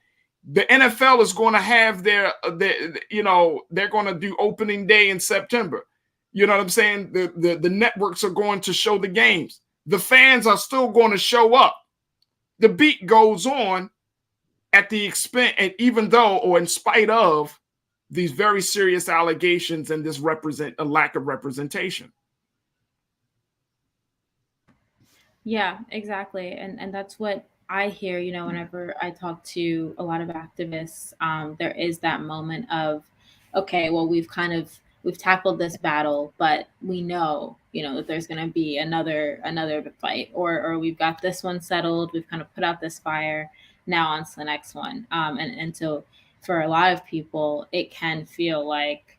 The NFL is going to have their they're going to do opening day in September. You know what I'm saying? The networks are going to show the games. The fans are still going to show up. The beat goes on at the expense, and even though, or in spite of, these very serious allegations and this a lack of representation. Yeah, exactly. And that's what I hear, whenever I talk to a lot of activists. There is that moment of, okay, well, we've tackled this battle, but we know, that there's going to be another fight, or we've got this one settled. We've kind of put out this fire. Now on to the next one. And so for a lot of people, it can feel like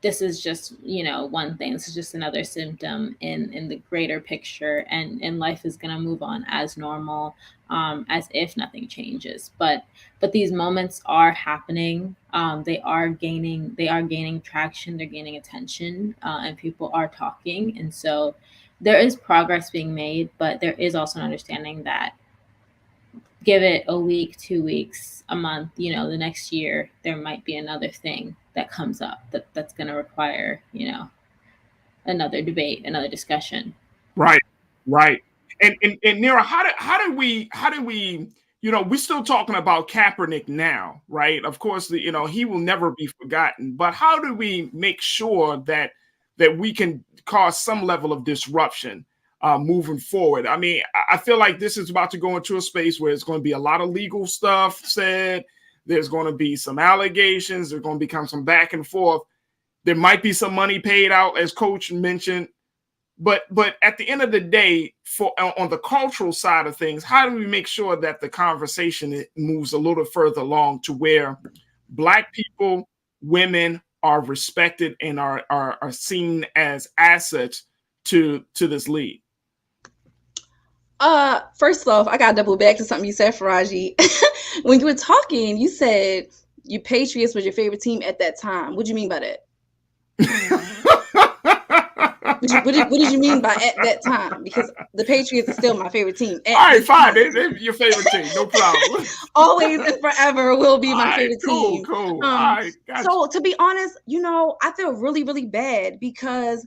this is just, one thing. This is just another symptom in the greater picture, and life is going to move on as normal, as if nothing changes. But these moments are happening. They are gaining traction. They're gaining attention, and people are talking. And so there is progress being made, but there is also an understanding that give it a week, 2 weeks, a month, the next year, there might be another thing that comes up that's going to require, another debate, another discussion. Right. And Nira, how do we, we're still talking about Kaepernick now, right? Of course, he will never be forgotten. But how do we make sure that we can cause some level of disruption moving forward? I mean, I feel like this is about to go into a space where it's going to be a lot of legal stuff said. There's going to be some allegations. There's going to become some back and forth. There might be some money paid out, as Coach mentioned. But at the end of the day, on the cultural side of things, how do we make sure that the conversation moves a little further along to where Black people, women are respected and are seen as assets to this league? First off, I gotta double back to something you said, Farajii. When you were talking, you said your Patriots was your favorite team at that time. What do you mean by that? What did you mean by at that time? Because the Patriots are still my favorite team. All right, fine. They're your favorite team. No problem. Always and forever will be my favorite team. Cool. All right, gotcha. So to be honest, I feel really, really bad because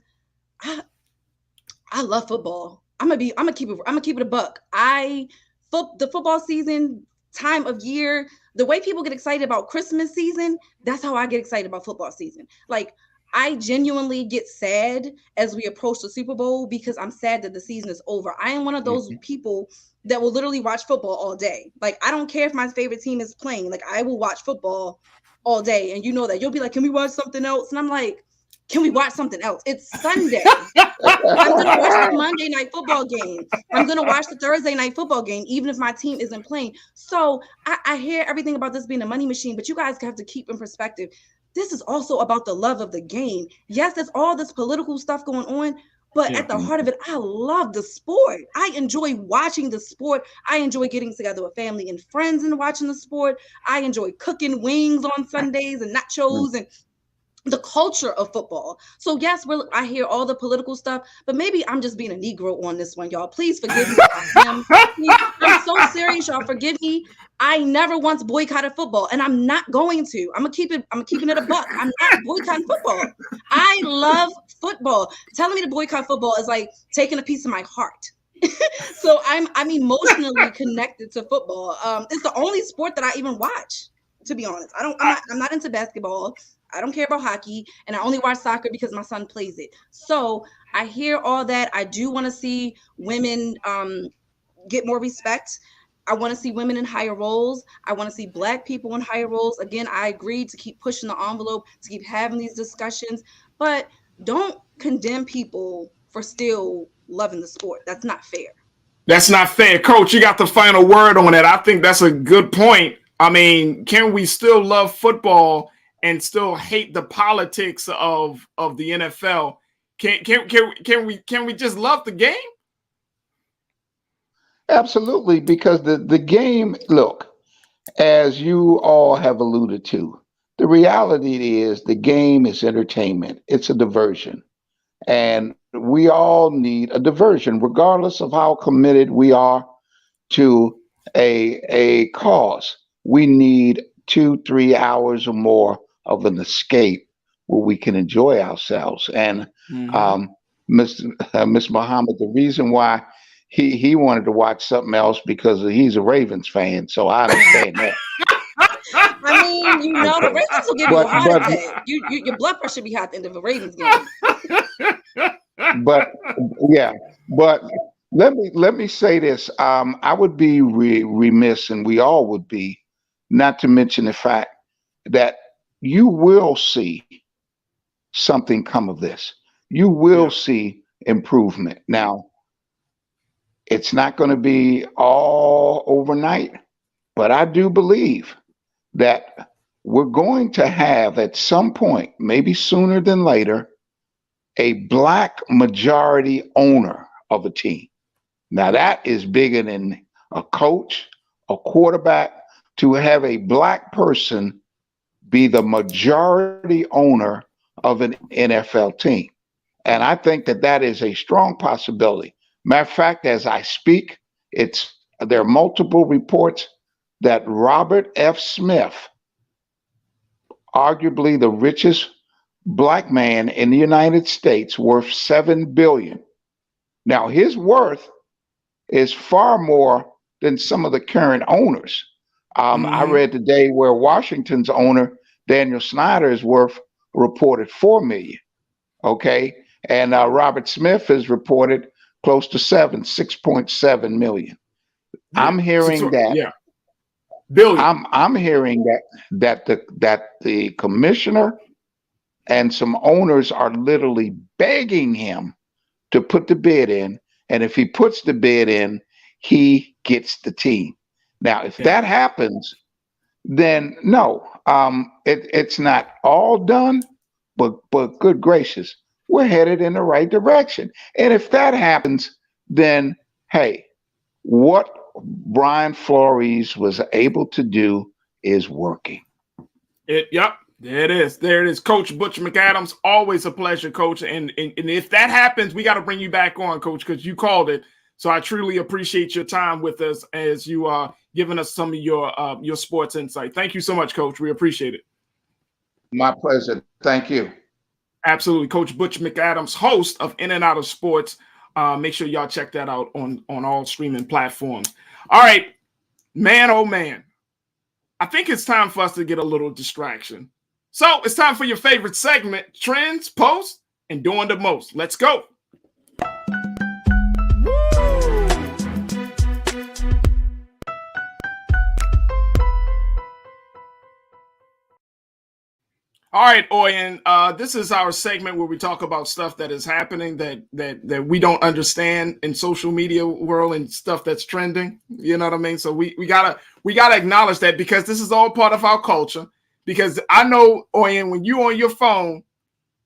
I love football. I'm gonna keep it a buck. The football season, time of year, the way people get excited about Christmas season, that's how I get excited about football season. Like, I genuinely get sad as we approach the Super Bowl because I'm sad that the season is over. I am one of those people that will literally watch football all day. Like, I don't care if my favorite team is playing. Like, I will watch football all day. And you know that. You'll be like, can we watch something else? And I'm like, can we watch something else? It's Sunday. I'm going to watch the Monday night football game. I'm going to watch the Thursday night football game, even if my team isn't playing. So I hear everything about this being a money machine, but you guys have to keep in perspective. This is also about the love of the game. Yes, there's all this political stuff going on, but at the heart of it, I love the sport. I enjoy watching the sport. I enjoy getting together with family and friends and watching the sport. I enjoy cooking wings on Sundays and nachos and the culture of football. So yes, I hear all the political stuff, but maybe I'm just being a Negro on this one, y'all. Please forgive me. I'm so serious, y'all. Forgive me. I never once boycotted football, and I'm not going to. I'm keeping it a buck. I'm not boycotting football. I love football. Telling me to boycott football is like taking a piece of my heart. So I'm emotionally connected to football. It's the only sport that I even watch, to be honest. I'm not into basketball. I don't care about hockey, and I only watch soccer because my son plays it. So I hear all that. I do want to see women get more respect. I want to see women in higher roles. I want to see Black people in higher roles. Again, I agree to keep pushing the envelope, to keep having these discussions, but don't condemn people for still loving the sport. That's not fair. That's not fair. Coach, you got the final word on it. I think that's a good point. I mean, can we still love football and still hate the politics of the NFL? Can we just love the game? Absolutely, because the game, look, as you all have alluded to, the reality is the game is entertainment. It's a diversion. And we all need a diversion, regardless of how committed we are to a cause. We need 2-3 hours or more of an escape where we can enjoy ourselves. And Miss Muhammad, the reason why he wanted to watch something else because he's a Ravens fan, so I understand that. I mean, the Ravens will give you a heart attack. Your blood pressure be high at the end of a Ravens game. But let me say this. I would be remiss, and we all would be, not to mention the fact that you will see something come of this. You will see improvement. Now, it's not going to be all overnight, but I do believe that we're going to have at some point, maybe sooner than later, a Black majority owner of a team. Now that is bigger than a coach, a quarterback, to have a Black person be the majority owner of an NFL team. And I think that is a strong possibility. Matter of fact, as I speak, there are multiple reports that Robert F. Smith, arguably the richest Black man in the United States, worth $7 billion. Now, his worth is far more than some of the current owners. I read today where Washington's owner, Daniel Snyder, is worth reported $4 million. Okay. And Robert Smith has reported close to 6.7 million. Yeah. I'm hearing that. Yeah. Billion. I'm hearing that the commissioner and some owners are literally begging him to put the bid in. And if he puts the bid in, he gets the team. Now, if that happens, then no, it's not all done, but good gracious, we're headed in the right direction. And if that happens, then hey, what Brian Flores was able to do is working. Yep. There it is. There it is. Coach Butch McAdams, always a pleasure, Coach. And if that happens, we got to bring you back on, Coach, because you called it. So I truly appreciate your time with us as you are giving us some of your sports insight. Thank you so much, Coach. We appreciate it. My pleasure. Thank you. Absolutely. Coach Butch McAdams, host of In and Out of Sports. Make sure y'all check that out on all streaming platforms. All right, man, oh man. I think it's time for us to get a little distraction. So it's time for your favorite segment, Trends, Posts, and Doing the Most. Let's go. All right, Oyen, this is our segment where we talk about stuff that is happening that we don't understand in social media world and stuff that's trending. You know what I mean? So we gotta acknowledge that, because this is all part of our culture. Because I know, Oyen, when you on your phone,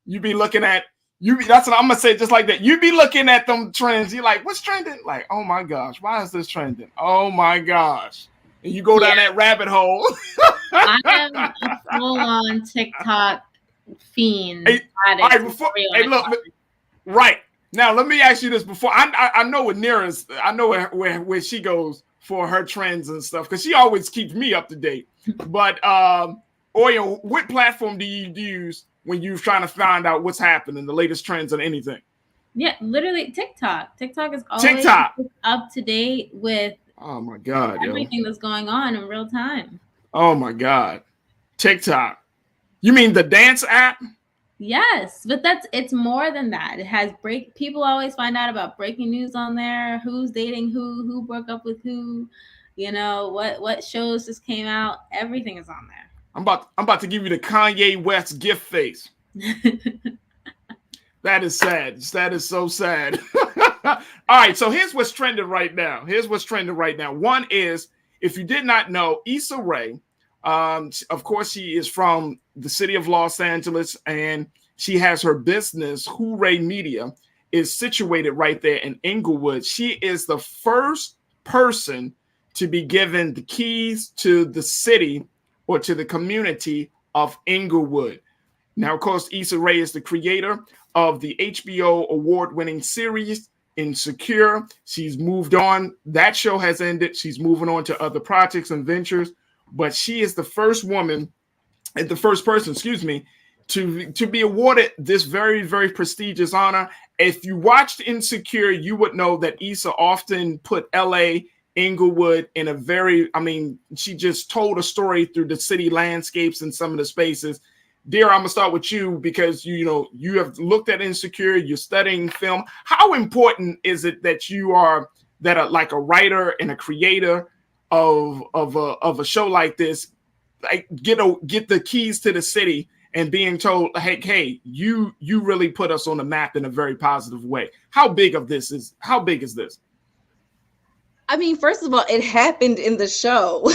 you be looking at that's what I'm gonna say, just like that. You be looking at them trends. You're like, what's trending? Like, oh my gosh, why is this trending? Oh my gosh. And you go down that rabbit hole. I am a full-on TikTok fiend. Right now, let me ask you this before. I know what Nira's. I know where she goes for her trends and stuff, because she always keeps me up to date. But Oyen, what platform do you use when you're trying to find out what's happening, the latest trends on anything? Yeah, literally TikTok. TikTok is always up to date with. Oh my God! Everything that's going on in real time. Oh my God! TikTok. You mean the dance app? Yes, but it's more than that. It has people always find out about breaking news on there. Who's dating who broke up with who, what shows just came out. Everything is on there. I'm about to give you the Kanye West gift face. That is sad. That is so sad. All right, so here's what's trending right now. One is, if you did not know, Issa Rae, of course, she is from the city of Los Angeles, and she has her business, Hooray Media, is situated right there in Inglewood. She is the first person to be given the keys to the city or to the community of Inglewood. Now, of course, Issa Rae is the creator of the HBO award-winning series Insecure. She's moved on. That show has ended. She's moving on to other projects and ventures. But she is the first woman and the first person, to be awarded this very, very prestigious honor. If you watched Insecure, you would know that Issa often put LA, Inglewood in a very, she just told a story through the city landscapes and some of the spaces. Dear, I'm gonna start with you, because you have looked at Insecure, you're studying film. How important is it that you are like a writer and a creator of a show like this, like get the keys to the city and being told, hey, you really put us on the map in a very positive way? How big is this? First of all, it happened in the show.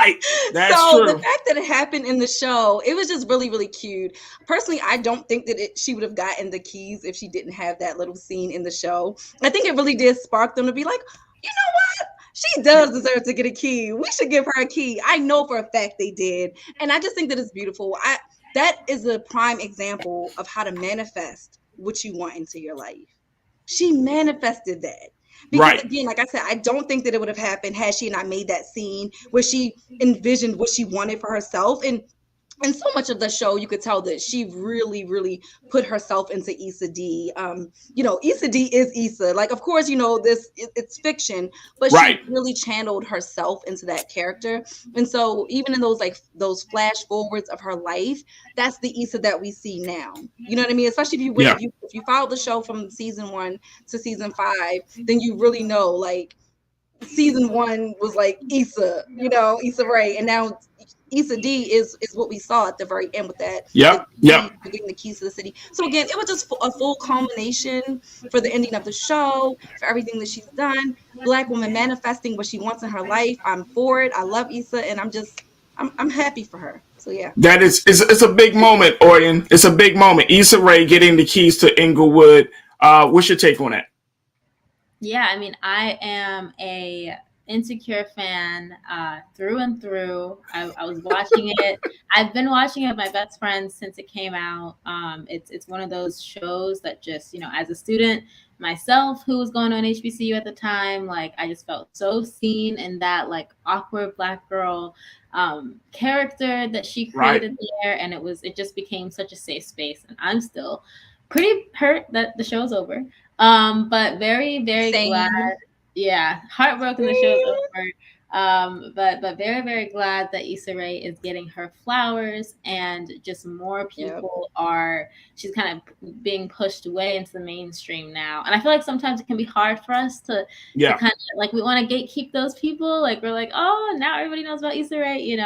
Right. That's so true. The fact that it happened in the show, it was just really, really cute. Personally, I don't think that she would have gotten the keys if she didn't have that little scene in the show. I think it really did spark them to be like, you know what? She does deserve to get a key. We should give her a key. I know for a fact they did. And I just think that it's beautiful. That is a prime example of how to manifest what you want into your life. She manifested that. Because again, like I said, I don't think that it would have happened had she not made that scene where she envisioned what she wanted for herself. And And so much of the show, you could tell that she really, really put herself into Issa D. Issa D is Issa. Like, of course, it's fiction, but right. she really channeled herself into that character. And so even in those flash forwards of her life, that's the Issa that we see now. You know what I mean? Especially if you follow the show from season 1 to season 5, then you really know, like, season 1 was like Issa, Issa Rae, and now Issa D is what we saw at the very end with that. Getting the keys to the city. So again, it was just a full culmination for the ending of the show, for everything that she's done. Black woman manifesting what she wants in her life. I'm for it. I love Issa, and I'm happy for her. So yeah, that it's a big moment, Orion. It's a big moment. Issa Rae getting the keys to Inglewood. What's your take on that? Yeah, I mean, I am a Insecure fan through and through. I was watching it. I've been watching it with my best friend since it came out. It's one of those shows that just, as a student myself who was going on HBCU at the time, like, I just felt so seen in that, like, awkward Black girl character that she created there, and it just became such a safe space. And I'm still pretty hurt that the show's over, but very, very glad. Yeah, heartbroken the show's over. But very, very glad that Issa Rae is getting her flowers, and just more people she's kind of being pushed away into the mainstream now. And I feel like sometimes it can be hard for us to kind of, like, we want to gatekeep those people. Like, we're like, oh, now everybody knows about Issa Rae,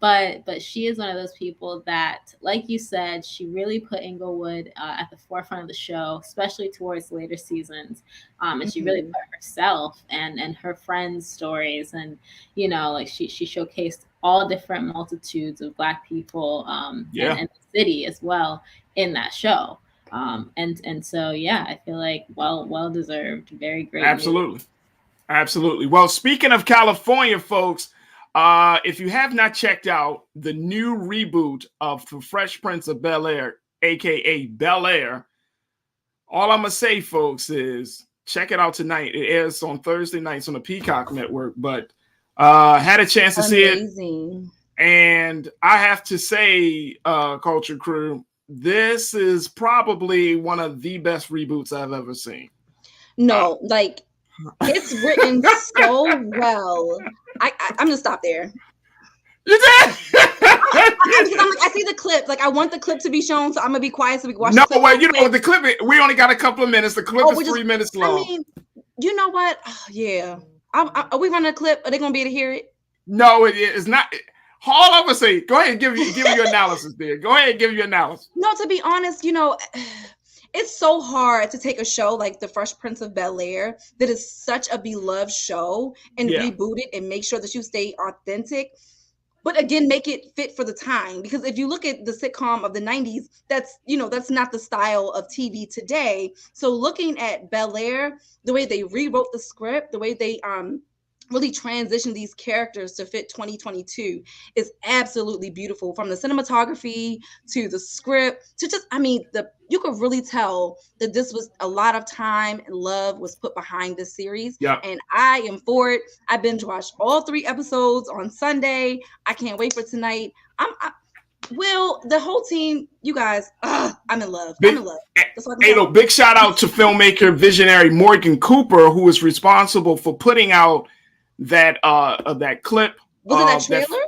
but she is one of those people that, like you said, she really put Inglewood at the forefront of the show, especially towards the later seasons. And she really put herself and her friends' stories, and like she showcased all different multitudes of Black people and the city as well in that show. And so I feel like well deserved, very great. Absolutely. Well, speaking of California, folks, if you have not checked out the new reboot of The Fresh Prince of Bel-Air, aka Bel-Air, all I'm gonna say, folks, is check it out tonight. It airs on Thursday nights on the Peacock Network, but had a chance to see it, and I have to say, Culture Crew, this is probably one of the best reboots I've ever seen. No, like, it's written so well. I'm gonna stop there. You did? I see the clip. Like, I want the clip to be shown, so I'm gonna be quiet so we can watch. No, well, the clip. We only got a couple of minutes. The clip is 3 minutes long. I mean, you know what? Oh, yeah. Are we running a clip? Are they gonna be able to hear it? No, it's not. All I'm gonna say. Go ahead and give your analysis there. Go ahead and give your analysis. No, to be honest, it's so hard to take a show like The Fresh Prince of Bel-Air that is such a beloved show and reboot it and make sure that you stay authentic, but again, make it fit for the time. Because if you look at the sitcom of the 90s, that's not the style of TV today. So looking at Bel-Air, the way they rewrote the script, the way they really transition these characters to fit 2022 is absolutely beautiful. From the cinematography to the script to just, you could really tell that this was a lot of time and love was put behind this series. Yeah. And I am for it. I binge watched all 3 episodes on Sunday. I can't wait for tonight. Will, the whole team, you guys, I'm in love. I'm in love. Big shout out to filmmaker visionary Morgan Cooper, who is responsible for putting out that clip. Was it that trailer?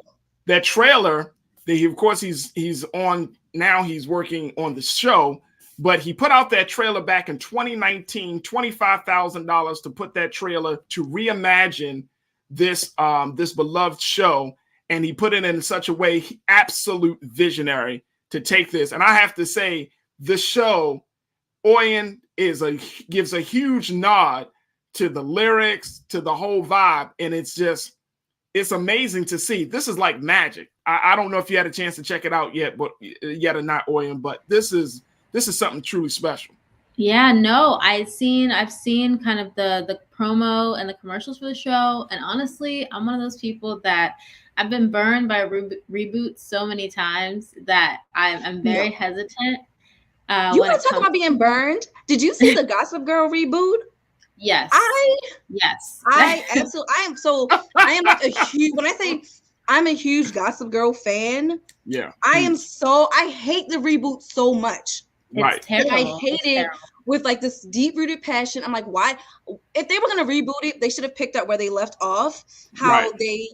That trailer. Of course, he's on now. He's working on the show, but he put out that trailer back in 2019. $25,000 to put that trailer to reimagine this beloved show, and he put it in such a way, absolute visionary to take this. And I have to say, the show, Oyen, gives a huge nod to the lyrics, to the whole vibe, and it's amazing to see. This is like magic. I don't know if you had a chance to check it out yet or not, Oyen, but this is something truly special. Yeah, no, I've seen kind of the promo and the commercials for the show, and honestly, I'm one of those people that I've been burned by reboots so many times that I'm very hesitant. You want to talk about being burned? Did you see the Gossip Girl reboot? Yes. I Yes. I absolutely. I am like a huge. When I say I'm a huge Gossip Girl fan. Yeah. I hate the reboot so much. Right. And I hate it with like this deep-rooted passion. I'm like, why? If they were gonna reboot it, they should have picked up where they left off. How they,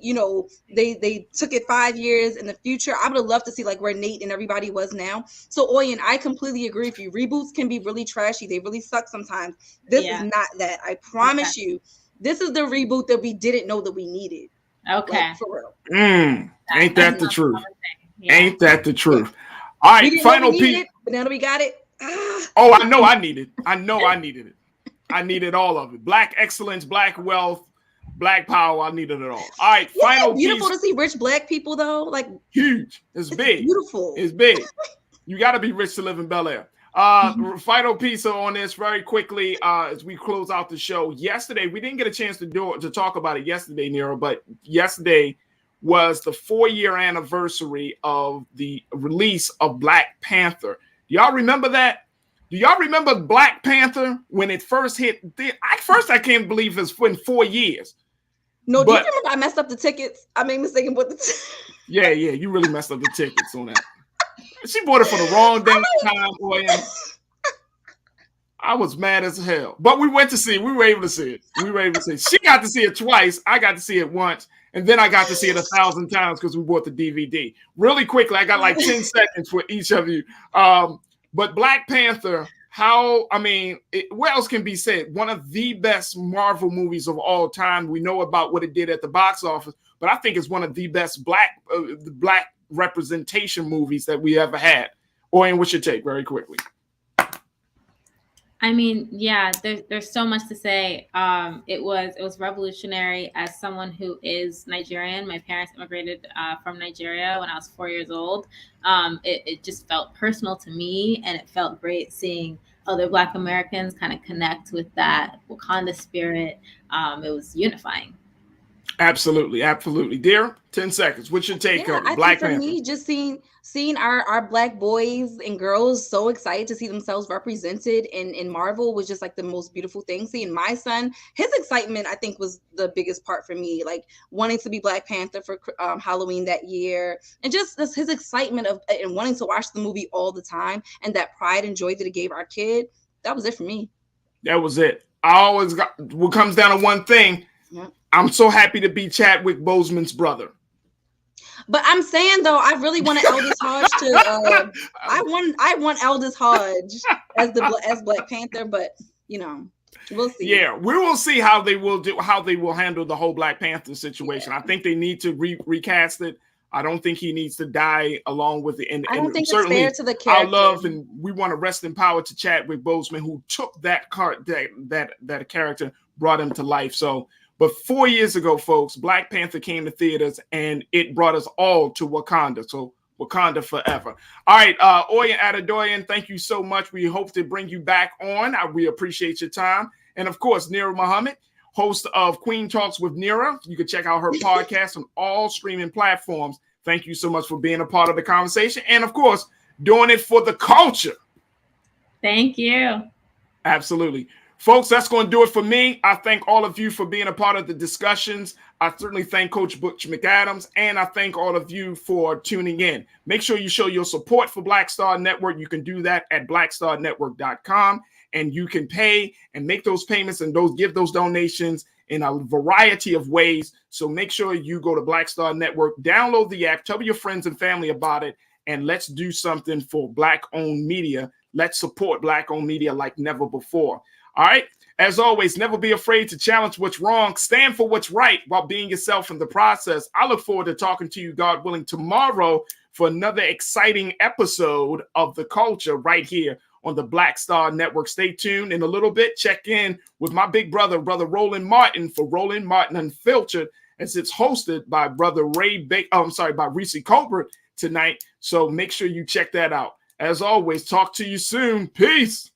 they took it 5 years in the future. I would have loved to see like where Nate and everybody was now. So Oyen, I completely agree with you. Reboots can be really trashy. They really suck sometimes. This is not that. I promise you. This is the reboot that we didn't know that we needed. Okay. Like, for real. Ain't that the truth? Yeah. Ain't that the truth? All right, final piece. But now that we got it. Oh, I know I needed it. I know I needed it. I needed all of it. Black excellence, black wealth, black power. I needed it all. All right, final piece. Beautiful to see rich black people though. Like huge. It's big. Beautiful. It's big. You got to be rich to live in Bel Air. Final piece on this very quickly as we close out the show. Yesterday, we didn't get a chance to talk about it yesterday, Nero, but yesterday was the 4-year anniversary of the release of Black Panther. Do y'all remember that? Do y'all remember Black Panther when it first hit? I can't believe it's been 4 years. No, do you remember I messed up the tickets? I made a mistake and put the Yeah, you really messed up the tickets on that. She bought it for the wrong damn time, boy. I was mad as hell. But we went to see it. We were able to see it. She got to see it twice. I got to see it once. And then I got to see it 1,000 times because we bought the DVD. Really quickly, I got like 10 seconds for each of you. But Black Panther, what else can be said? One of the best Marvel movies of all time. We know about what it did at the box office, but I think it's one of the best black representation movies that we ever had. Oyen, what's your take very quickly? I mean, yeah, there's so much to say. It was revolutionary. As someone who is Nigerian, my parents immigrated from Nigeria when I was 4 years old. It just felt personal to me, and it felt great seeing other Black Americans kind of connect with that Wakanda spirit. It was unifying. Absolutely. Dear, 10 seconds. What's your take on Black Panther? For me, just seeing our Black boys and girls so excited to see themselves represented in Marvel was just like the most beautiful thing. Seeing my son, his excitement, I think, was the biggest part for me. Like wanting to be Black Panther for Halloween that year, and just his excitement and wanting to watch the movie all the time, and that pride and joy that it gave our kid. That was it for me. That was it. I always got what comes down to one thing. Yeah. I'm so happy to be Chadwick Boseman's brother. But I'm saying though, I really wanted Aldous Hodge to. I want Aldous Hodge as Black Panther, but we'll see. Yeah, we will see how they will handle the whole Black Panther situation. Yeah. I think they need to recast it. I don't think he needs to die along with it. And I don't think it's fair to the character. I love and we want to rest in power to Chadwick Boseman, who took that character, brought him to life. So. But 4 years ago, folks, Black Panther came to theaters and it brought us all to Wakanda. So Wakanda forever. All right, Oyen Adedoyin, thank you so much. We hope to bring you back on. We appreciate your time. And of course, Nira Muhammad, host of Queen Talks with Nira. You can check out her podcast on all streaming platforms. Thank you so much for being a part of the conversation. And of course, doing it for the culture. Thank you. Absolutely. Folks, that's going to do it for me. I thank all of you for being a part of the discussions. I certainly thank Coach Butch McAdams, and I thank all of you for tuning in. Make sure you show your support for Black Star Network. You can do that at blackstarnetwork.com, and you can pay and make those payments and give those donations in a variety of ways. So make sure you go to Black Star Network, download the app, tell your friends and family about it, and let's do something for Black-owned media. Let's support Black-owned media like never before. All right. As always, never be afraid to challenge what's wrong. Stand for what's right while being yourself in the process. I look forward to talking to you, God willing, tomorrow for another exciting episode of The Culture right here on the Black Star Network. Stay tuned. In a little bit, check in with my big brother Roland Martin for Roland Martin Unfiltered, as it's hosted by brother by Reese Colbert tonight. So make sure you check that out. As always, talk to you soon. Peace.